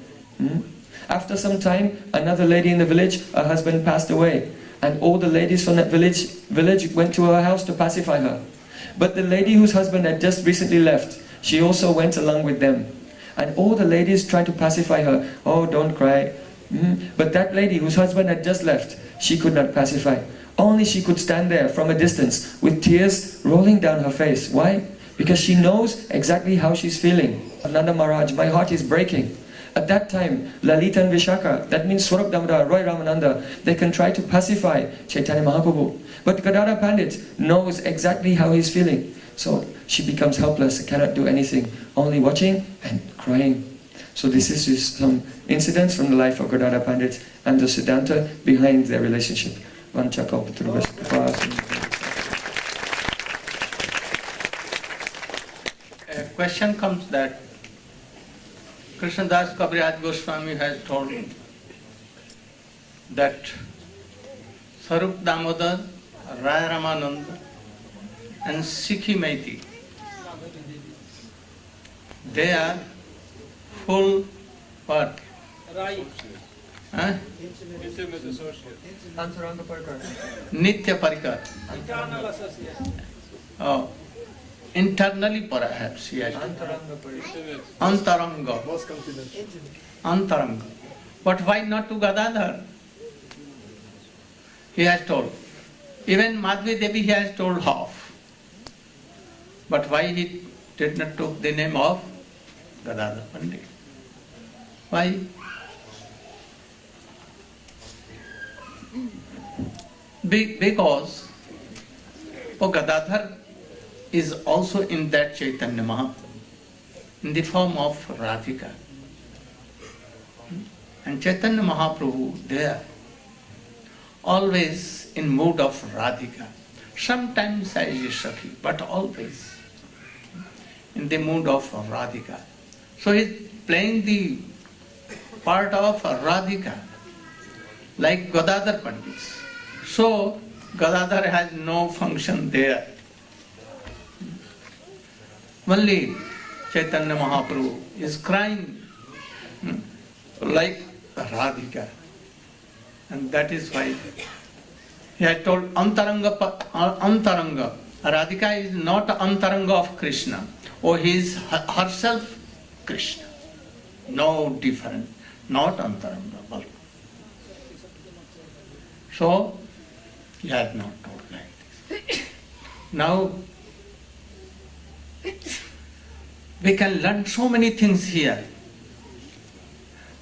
After some time, another lady in the village, her husband passed away, and all the ladies from that village went to her house to pacify her. But the lady whose husband had just recently left, she also went along with them. And all the ladies tried to pacify her. Oh, don't cry. But that lady whose husband had just left, she could not pacify. Only she could stand there from a distance with tears rolling down her face. Why? Because she knows exactly how she's feeling. Nanda Maharaj, my heart is breaking. At that time, Lalita and Vishaka, that means Swarup Damodar, Roy Ramananda, they can try to pacify Chaitanya Mahaprabhu. But Gadadhar Pandit knows exactly how he's feeling. So she becomes helpless, cannot do anything, only watching and crying. So this is just some incidents from the life of Gadadhar Pandit and the Siddhanta behind their relationship. A question comes that Krishnadas Kaviraj Goswami has told that Swarup Damodar, Raya Ramananda and Sikhi Maiti, they are full what? Right. Huh? Nitya Parikar. Eternal associate. Oh, internally perhaps he has Antaranga. Antaranga. But why not to Gadadhar? He has told. Even Madhvi Devi he has told half. But why he did not took the name of Gadadhar Pandit? Why? Because Gadadhar is also in that Chaitanya Mahaprabhu, in the form of Radhika. And Chaitanya Mahaprabhu there, always in mood of Radhika, sometimes as a Sakhi, but always in the mood of Radhika. So he is playing the part of Radhika, like Gadadhar Pandits. So Gadadhar has no function there. Only Chaitanya Mahaprabhu is crying like Radhika. And that is why he had told Antaranga. Radhika is not Antaranga of Krishna. Oh, he is herself Krishna. No different. Not Antaranga. So, he had not told like this. Now, we can learn so many things here.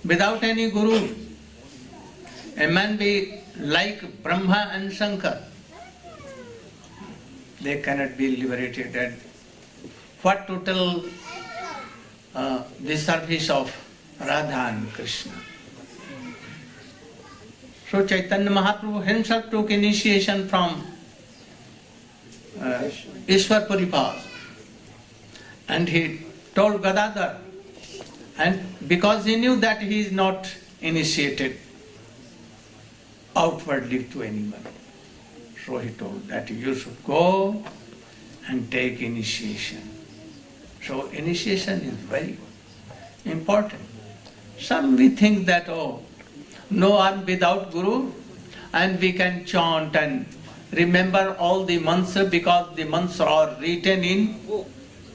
Without any guru, a man be like Brahma and Shankar. They cannot be liberated. And what to tell the service of Radha and Krishna? So Chaitanya Mahaprabhu himself took initiation from Ishwar Puripad. And he told Gadadhar, and because he knew that he is not initiated outwardly to anyone, so he told that you should go and take initiation. So initiation is very important. Some we think that, oh, no one without Guru, and we can chant and remember all the mantras because the mantras are written in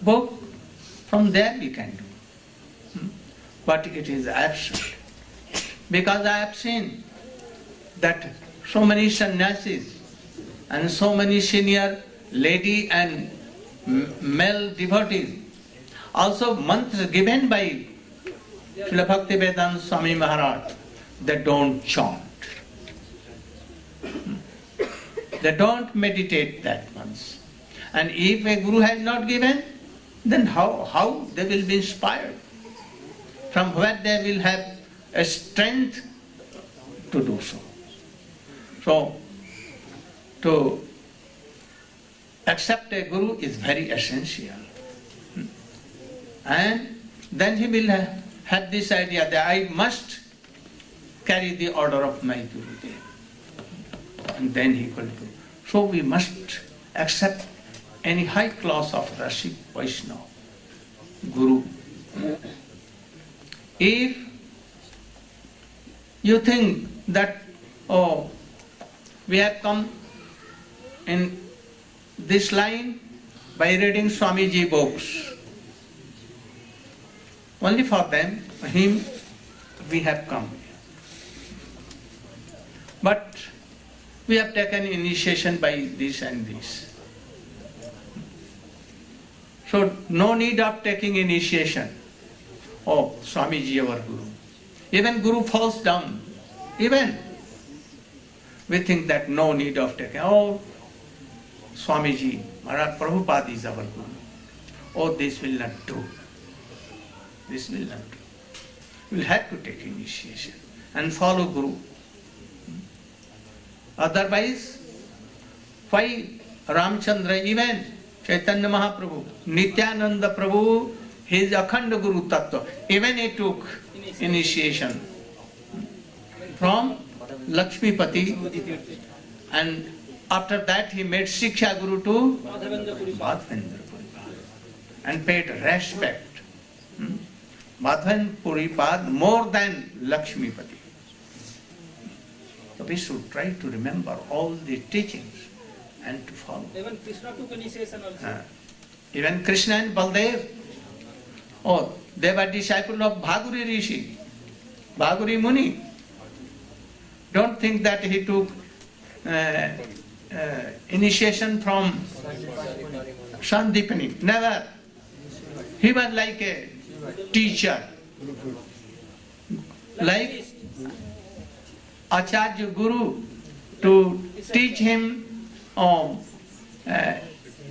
book. From there we can do. But it is absent. Because I have seen that so many sannyasis and so many senior lady and male devotees, also mantras given by Srila Bhaktivedanta Swami Maharaj, they don't chant. They don't meditate that once. And if a guru has not given, then how they will be inspired? From where they will have a strength to do so. So, to accept a guru is very essential. And then he will have this idea that I must carry the order of my Guru. And then he will do. So we must accept any high class of Rashik Vaishnava, Guru. If You think that, oh, we have come in this line by reading Swamiji books. Only for them, him, we have come. But we have taken initiation by this and this. So no need of taking initiation. Oh, Swamiji our Guru. Even Guru falls down. Even we think that no need of taking. Oh, Swamiji, Maharaj Prabhupada is our Guru. Oh, this will not do. This will not do. We will have to take initiation and follow Guru. Otherwise, why Ramchandra, even Chaitanya Mahaprabhu, Nityananda Prabhu, his Akhanda Guru Tattva, even he took initiation from Lakshmipati, and after that he made Shiksha Guru to Madhavendra Puripad and paid respect. Madhavendra Puripad more than Lakshmipati. So we should try to remember all the teachings and to follow. Even Krishna took initiation also. Even Krishna and Baldev, oh, they were disciples of Bhaguri Rishi, Bhaguri Muni. Don't think that he took initiation from Sandipani. Never. He was like a teacher, like Acharya Guru, to teach him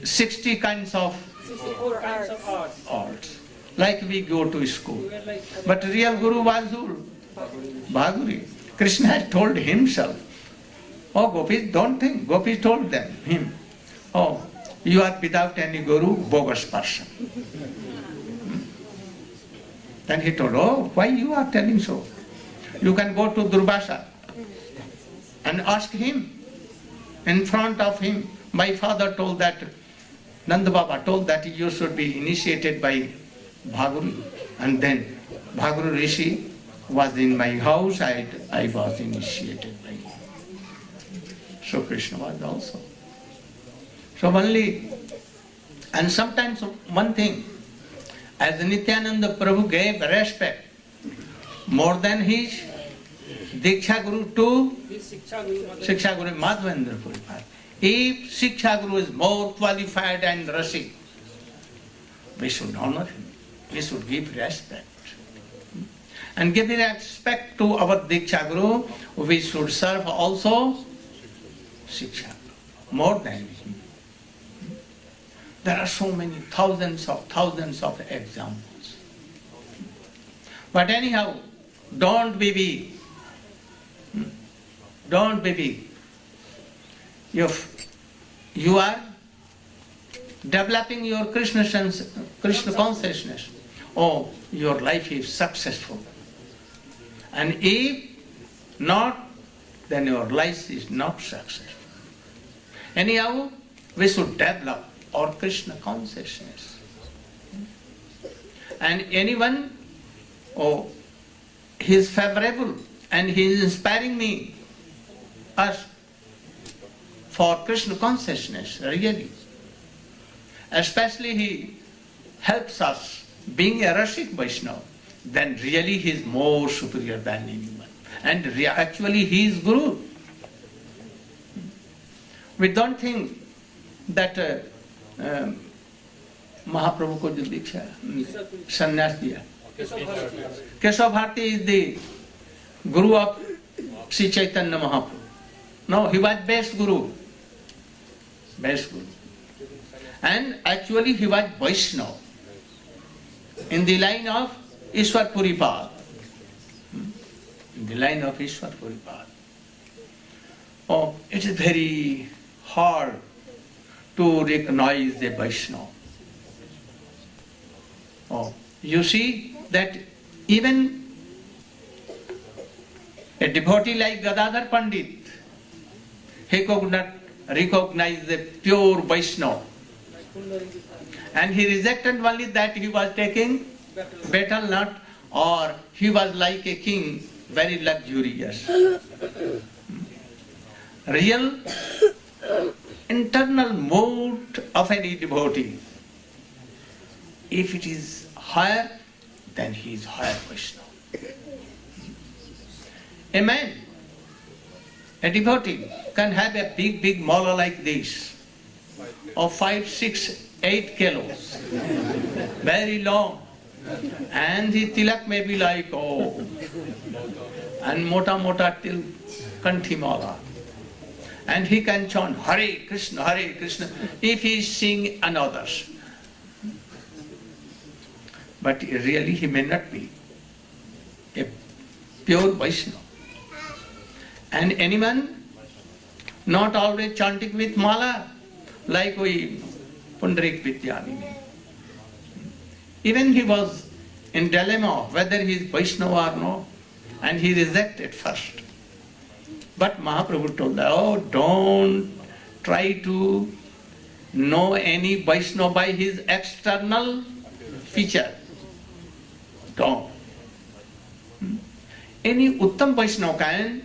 60 kinds of 64 kinds of arts. like we go to school. We were like But real Guru was who? Bhaguri. Krishna had told himself. Oh, Gopis, don't think. Gopis told him. Oh, you are without any Guru, bogus person. Then he told, oh, why you are telling so? You can go to Durvasa and ask him. In front of him, my father told that, Nanda Baba told that you should be initiated by Bhaguru. And then Bhaguru Rishi was in my house, I was initiated by him. So Krishna was also. So only, and sometimes one thing, as Nityananda Prabhu gave respect more than his Diksha Guru to this Shiksha Guru. Shiksha Guru Madhavendra Puripad. If Shiksha Guru is more qualified and rasik, we should honor him. We should give respect. And giving respect to our Diksha Guru, we should serve also Shiksha Guru, more than him. There are so many thousands of examples. But anyhow, don't be weak. Don't be weak. If you are developing your Krishna consciousness, oh, your life is successful. And if not, then your life is not successful. Anyhow, we should develop our Krishna consciousness. And anyone, oh, he is favorable and he is inspiring me, us, for Krishna consciousness, really. Especially he helps us, being a Rasik Vaishnava, then really he is more superior than anyone. And actually he is Guru. We don't think that Mahaprabhu ko jo diksha, sannyas diya. Keshav Bharati is the Guru of Sri Chaitanya Mahaprabhu. No, he was best Guru. Best Guru. And actually he was Vaishnava in the line of Ishwar Puripad. In the line of Ishwar Puripad. Oh, it is very hard to recognize the Vaishnava. Oh, you see that even a devotee like Gadadhar Pandit, he could not recognize the pure Vaishnava. And he rejected only that he was taking betel nut, or he was like a king very luxurious. Real internal mood of any devotee, if it is higher, then he is higher Vaishnava. A man, a devotee, can have a big mala like this, of 5, 6, 8 kilos, very long, and the tilak may be like, oh, and mota till kanthi mala. And he can chant Hare Krishna, if he is seeing another's. But really he may not be a pure Vaishnava. And anyone not always chanting with mala, like we Pundarik Vidyani. Even he was in dilemma whether he is Vaishnava or no, and he rejected first. But Mahaprabhu told that, oh, don't try to know any Vaishnava by his external feature. Don't. Any Uttam Vaishnava can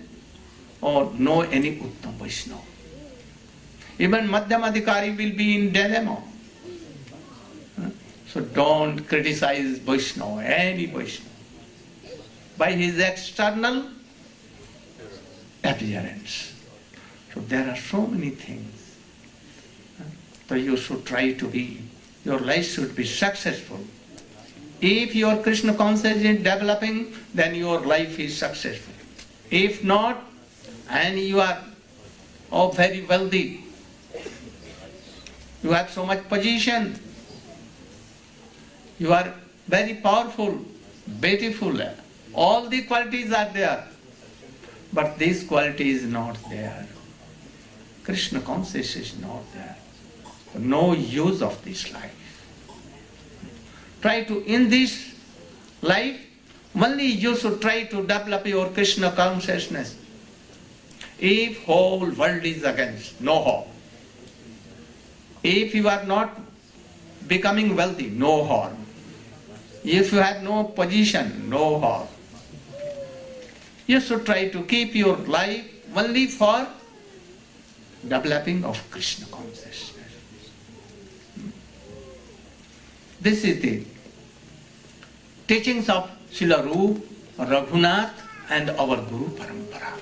or know any Uttam Vaishnava. Even Madhyamadhikari will be in dilemma. So don't criticize Vaishnava, any Vaishnava, by his external appearance. So there are so many things. So you should try to be, your life should be successful. If your Krishna consciousness is developing, then your life is successful. If not, and you are very wealthy, you have so much position, you are very powerful, beautiful, all the qualities are there, but this quality is not there. Krishna consciousness is not there. No use of this life. Try to, in this life, only you should try to develop your Krishna consciousness. If whole world is against, no hope. If you are not becoming wealthy, no harm. If you have no position, no harm. You should try to keep your life only for developing of Krishna consciousness. This is the teachings of Srila Rupa, Raghunath and our Guru Parampara.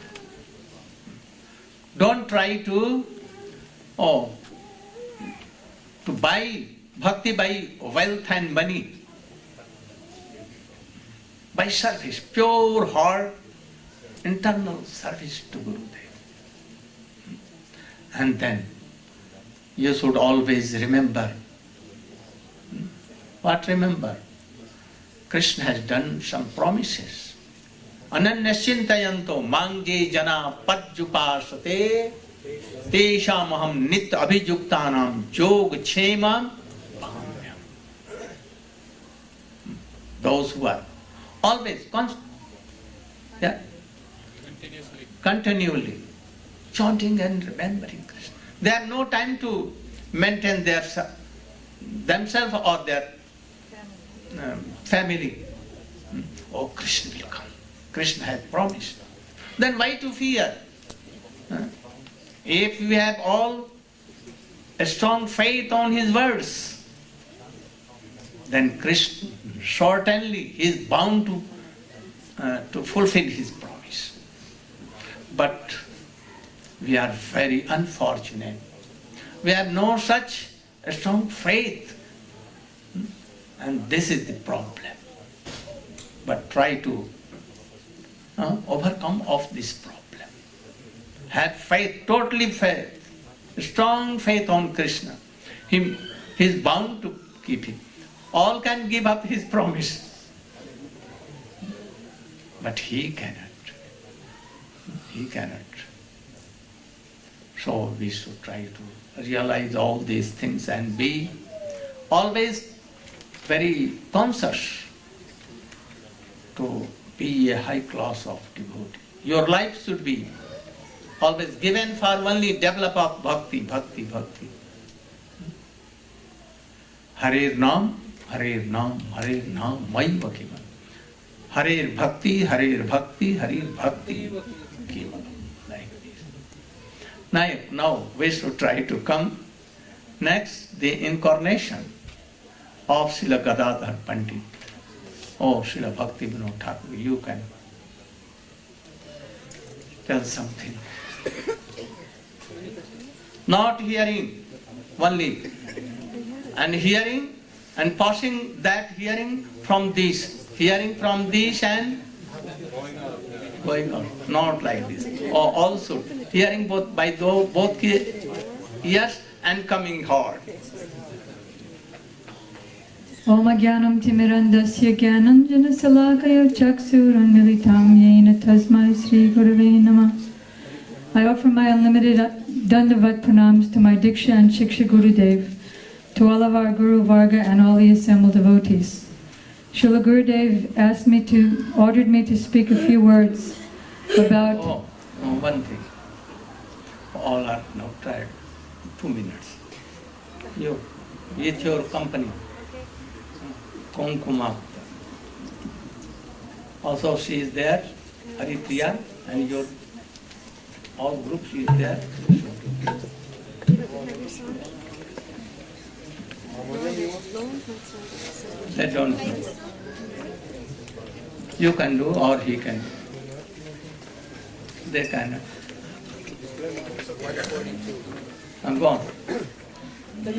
Don't try to buy bhakti by wealth and money. By service, pure heart, internal service to Gurudev. And then you should always remember. What remember? Krishna has done some promises. Ananyashintayanto mangje jana padjupasate teshamaham nit abhijuktanam jog chemam bhamyam. Those who are always continually chanting and remembering Krishna. They have no time to maintain themselves or their family. Oh, Krishna will come. Krishna has promised. Then why to fear? If we have all a strong faith on his words, then Krishna certainly is bound to fulfill his promise. But we are very unfortunate. We have no such a strong faith. And this is the problem. But try to overcome of this problem. Have faith, totally faith, strong faith on Krishna. He is bound to keep it. All can give up his promise. But he cannot. He cannot. So we should try to realize all these things and be always very conscious to be a high class of devotee. Your life should be always given for only develop of bhakti, bhakti, bhakti. Hare Nam, Hare Nam, Hare Nam, Mai Vakiman. Harir Bhakti, Harir Bhakti, Harir Bhakti. Kevalam. Like this. Now we should try to come. Next, the incarnation of Srila Gadadhar Pandit. Oh, Srila Bhakti Vinod Thakur, you can tell something. Not hearing only, and hearing and passing that hearing from this and going on. Not like this. Or also hearing both by both ears and coming hard. Om Agyanam Timirandasya Gyananjana Salakaya Chaksuranmilitam Yena Tasmai Sri Gurave Namah. I offer my unlimited Dandavat pranams to my Diksha and Shiksha Gurudev, to all of our Guru Varga and all the assembled devotees. Srila Gurudev ordered me to speak a few words about... One thing. All are now tired. 2 minutes. You, with your company, Kumkumapta. Also she is there, Haripriya, and your all group she is there. They don't know. You can do or he can do. They cannot. I'm gone. Jai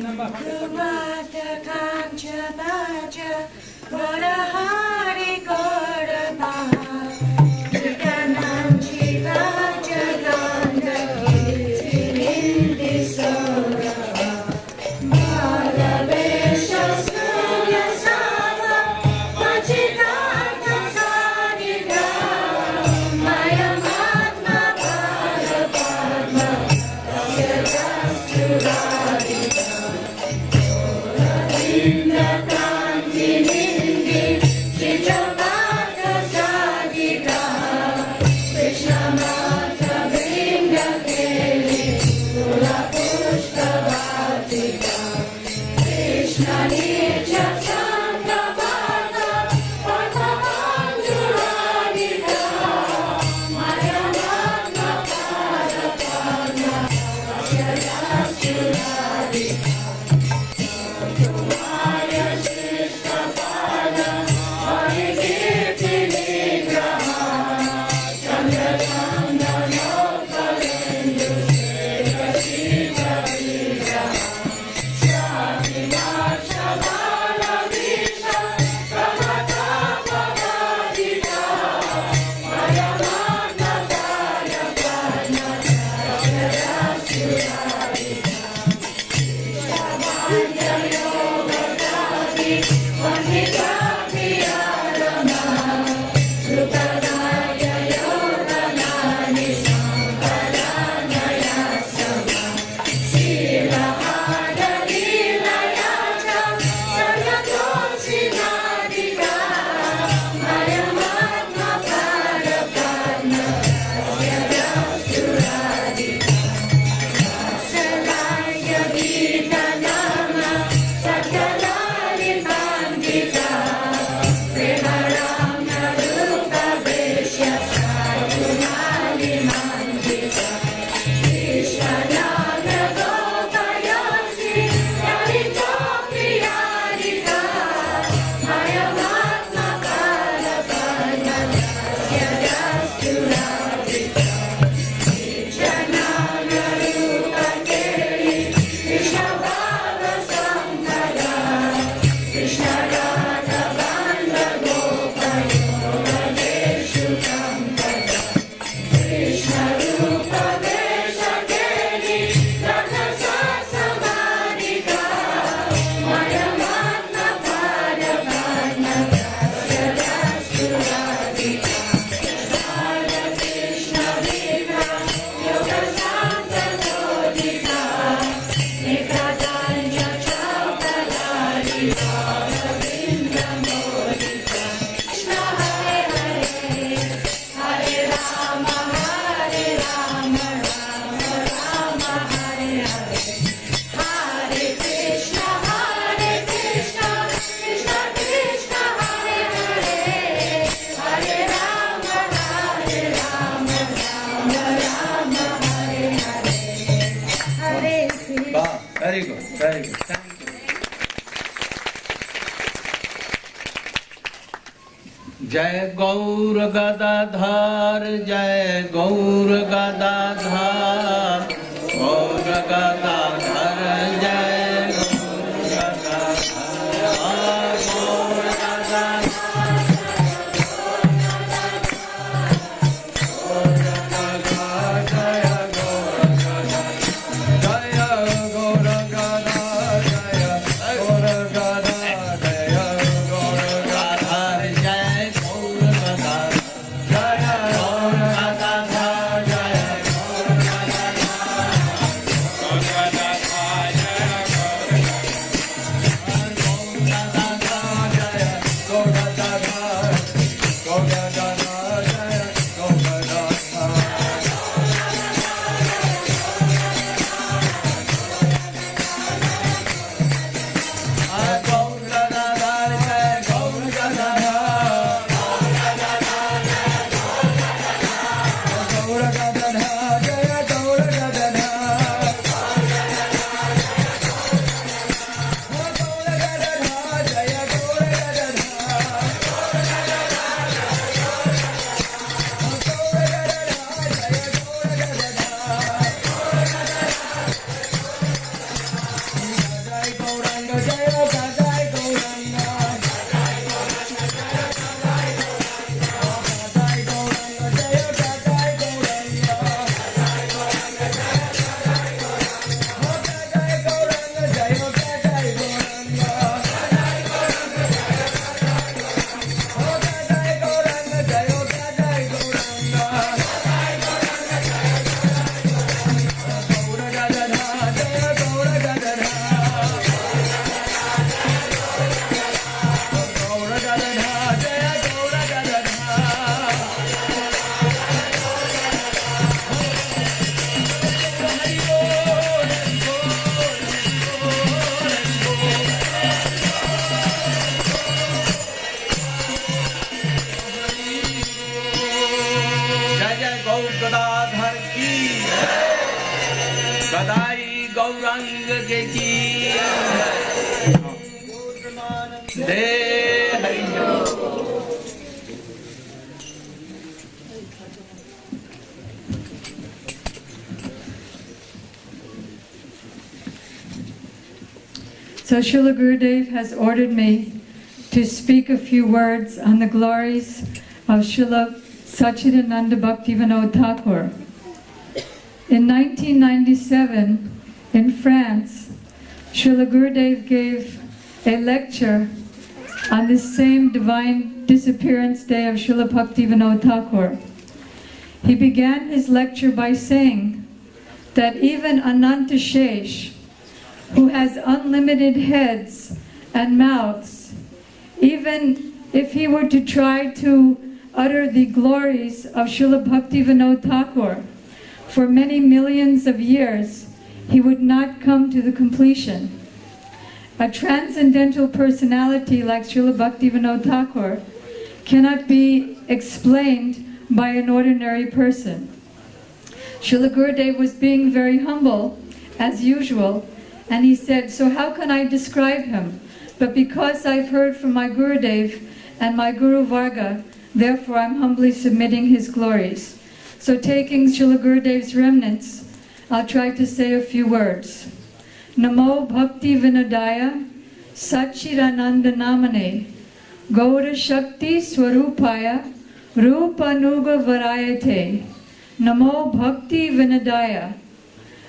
Very good. Thank you. जय गौर गदाधर जय गौर गदाधर गौर गदाधर जय गौर गदाधर गौर Gadadhar So Srila Gurudev has ordered me to speak a few words on the glories of Srila Sachidananda Bhaktivinoda Thakur. In 1997, in France, Srila Gurudev gave a lecture on this same divine disappearance day of Srila Bhaktivinoda Thakur. He began his lecture by saying that even Ananta Shesh, who has unlimited heads and mouths, even if he were to try to utter the glories of Srila Bhaktivinoda Thakur for many millions of years, he would not come to the completion. A transcendental personality like Srila Bhaktivinoda Thakur cannot be explained by an ordinary person. Srila Gurudev was being very humble, as usual, and he said, so how can I describe him? But because I've heard from my Gurudev and my Guru Varga, therefore I'm humbly submitting his glories. So taking Srila Gurudev's remnants, I'll try to say a few words. Namo Bhakti Vinodaya Sachidananda Namane Gaura Shakti Swarupaya Rupanuga Varayate. Namo Bhakti Vinodaya.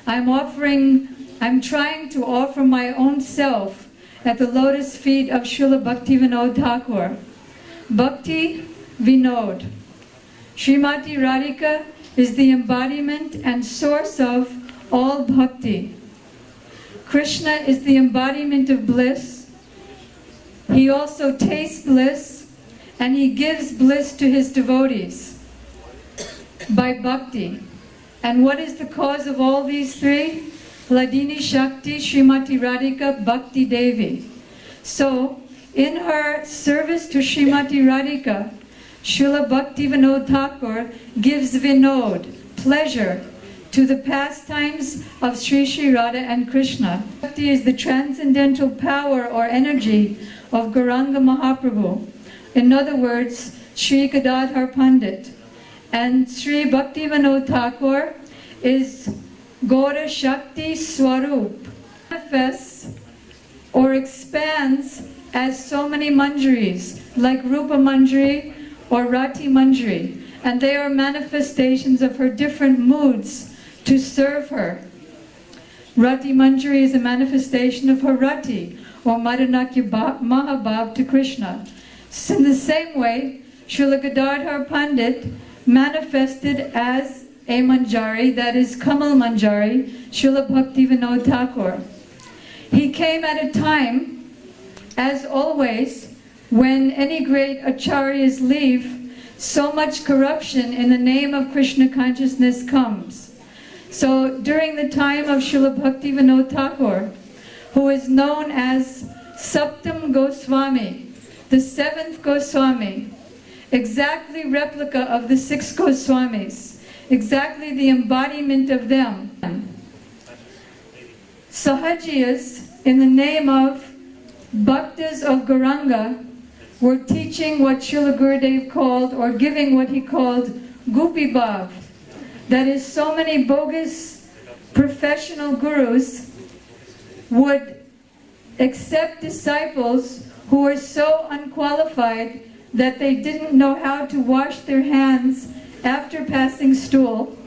I'm trying to offer my own self at the lotus feet of Srila Bhaktivinoda Thakur. Bhakti Vinod. Srimati Radhika is the embodiment and source of all bhakti. Krishna is the embodiment of bliss. He also tastes bliss and he gives bliss to his devotees by bhakti. And what is the cause of all these three? Hladini Shakti Srimati Radhika Bhakti Devi. So, in her service to Srimati Radhika, Srila Bhaktivinoda Thakur gives vinod, pleasure, to the pastimes of Sri Sri Radha and Krishna. Bhakti is the transcendental power or energy of Gauranga Mahaprabhu. In other words, Sri Gadadhar Pandit. And Sri Bhaktivinoda Thakur is Gaura Shakti Swarup. Manifests or expands as so many manjaris, like Rupa Manjari or Rati Manjari. And they are manifestations of her different moods to serve her. Rati Manjari is a manifestation of her Rati, or Madanakya Mahabhav to Krishna. So in the same way, Srila Gadadhar Pandit manifested as a Manjari, that is Kamal Manjari, Srila Bhaktivinoda Thakur. He came at a time, as always, when any great acharyas leave, so much corruption in the name of Krishna consciousness comes. So during the time of Srila Bhaktivinoda Thakur, who is known as Saptam Goswami, the seventh Goswami, exactly replica of the six Goswamis, exactly the embodiment of them. Sahajiyas, in the name of Bhaktas of Gauranga, were teaching what Srila Gurudev called, or giving what he called, Gupi Bhav. That is, so many bogus professional gurus would accept disciples who were so unqualified that they didn't know how to wash their hands after passing stool,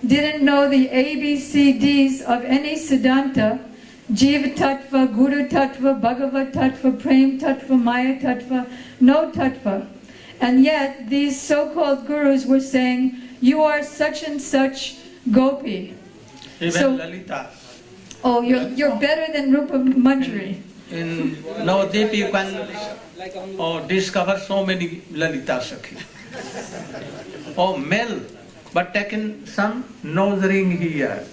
didn't know the ABCDs of any Siddhanta, Jiva Tattva, Guru Tattva, Bhagavad Tattva, Prem Tattva, Maya Tattva, no Tattva. And yet these so-called gurus were saying, you are such and such gopi. Even So- Lalita. Oh, you're better than Rupa Manjari. In Navadvip you can discover so many Lalita Sakhi. Oh, male, but taken some nose ring here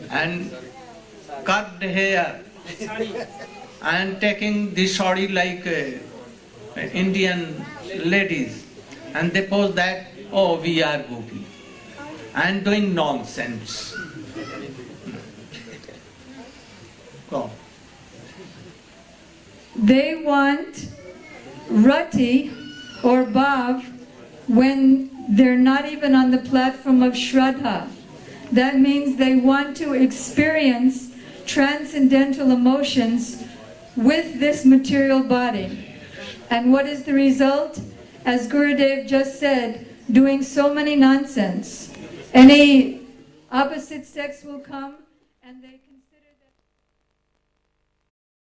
and cut hair and taking the sari like Indian ladies, and they pose that, oh, we are gopi, and doing nonsense. Go. They want rati or bhav when they're not even on the platform of shraddha. That means they want to experience transcendental emotions with this material body. And what is the result? As Gurudev just said, doing so many nonsense. Any opposite sex will come and they consider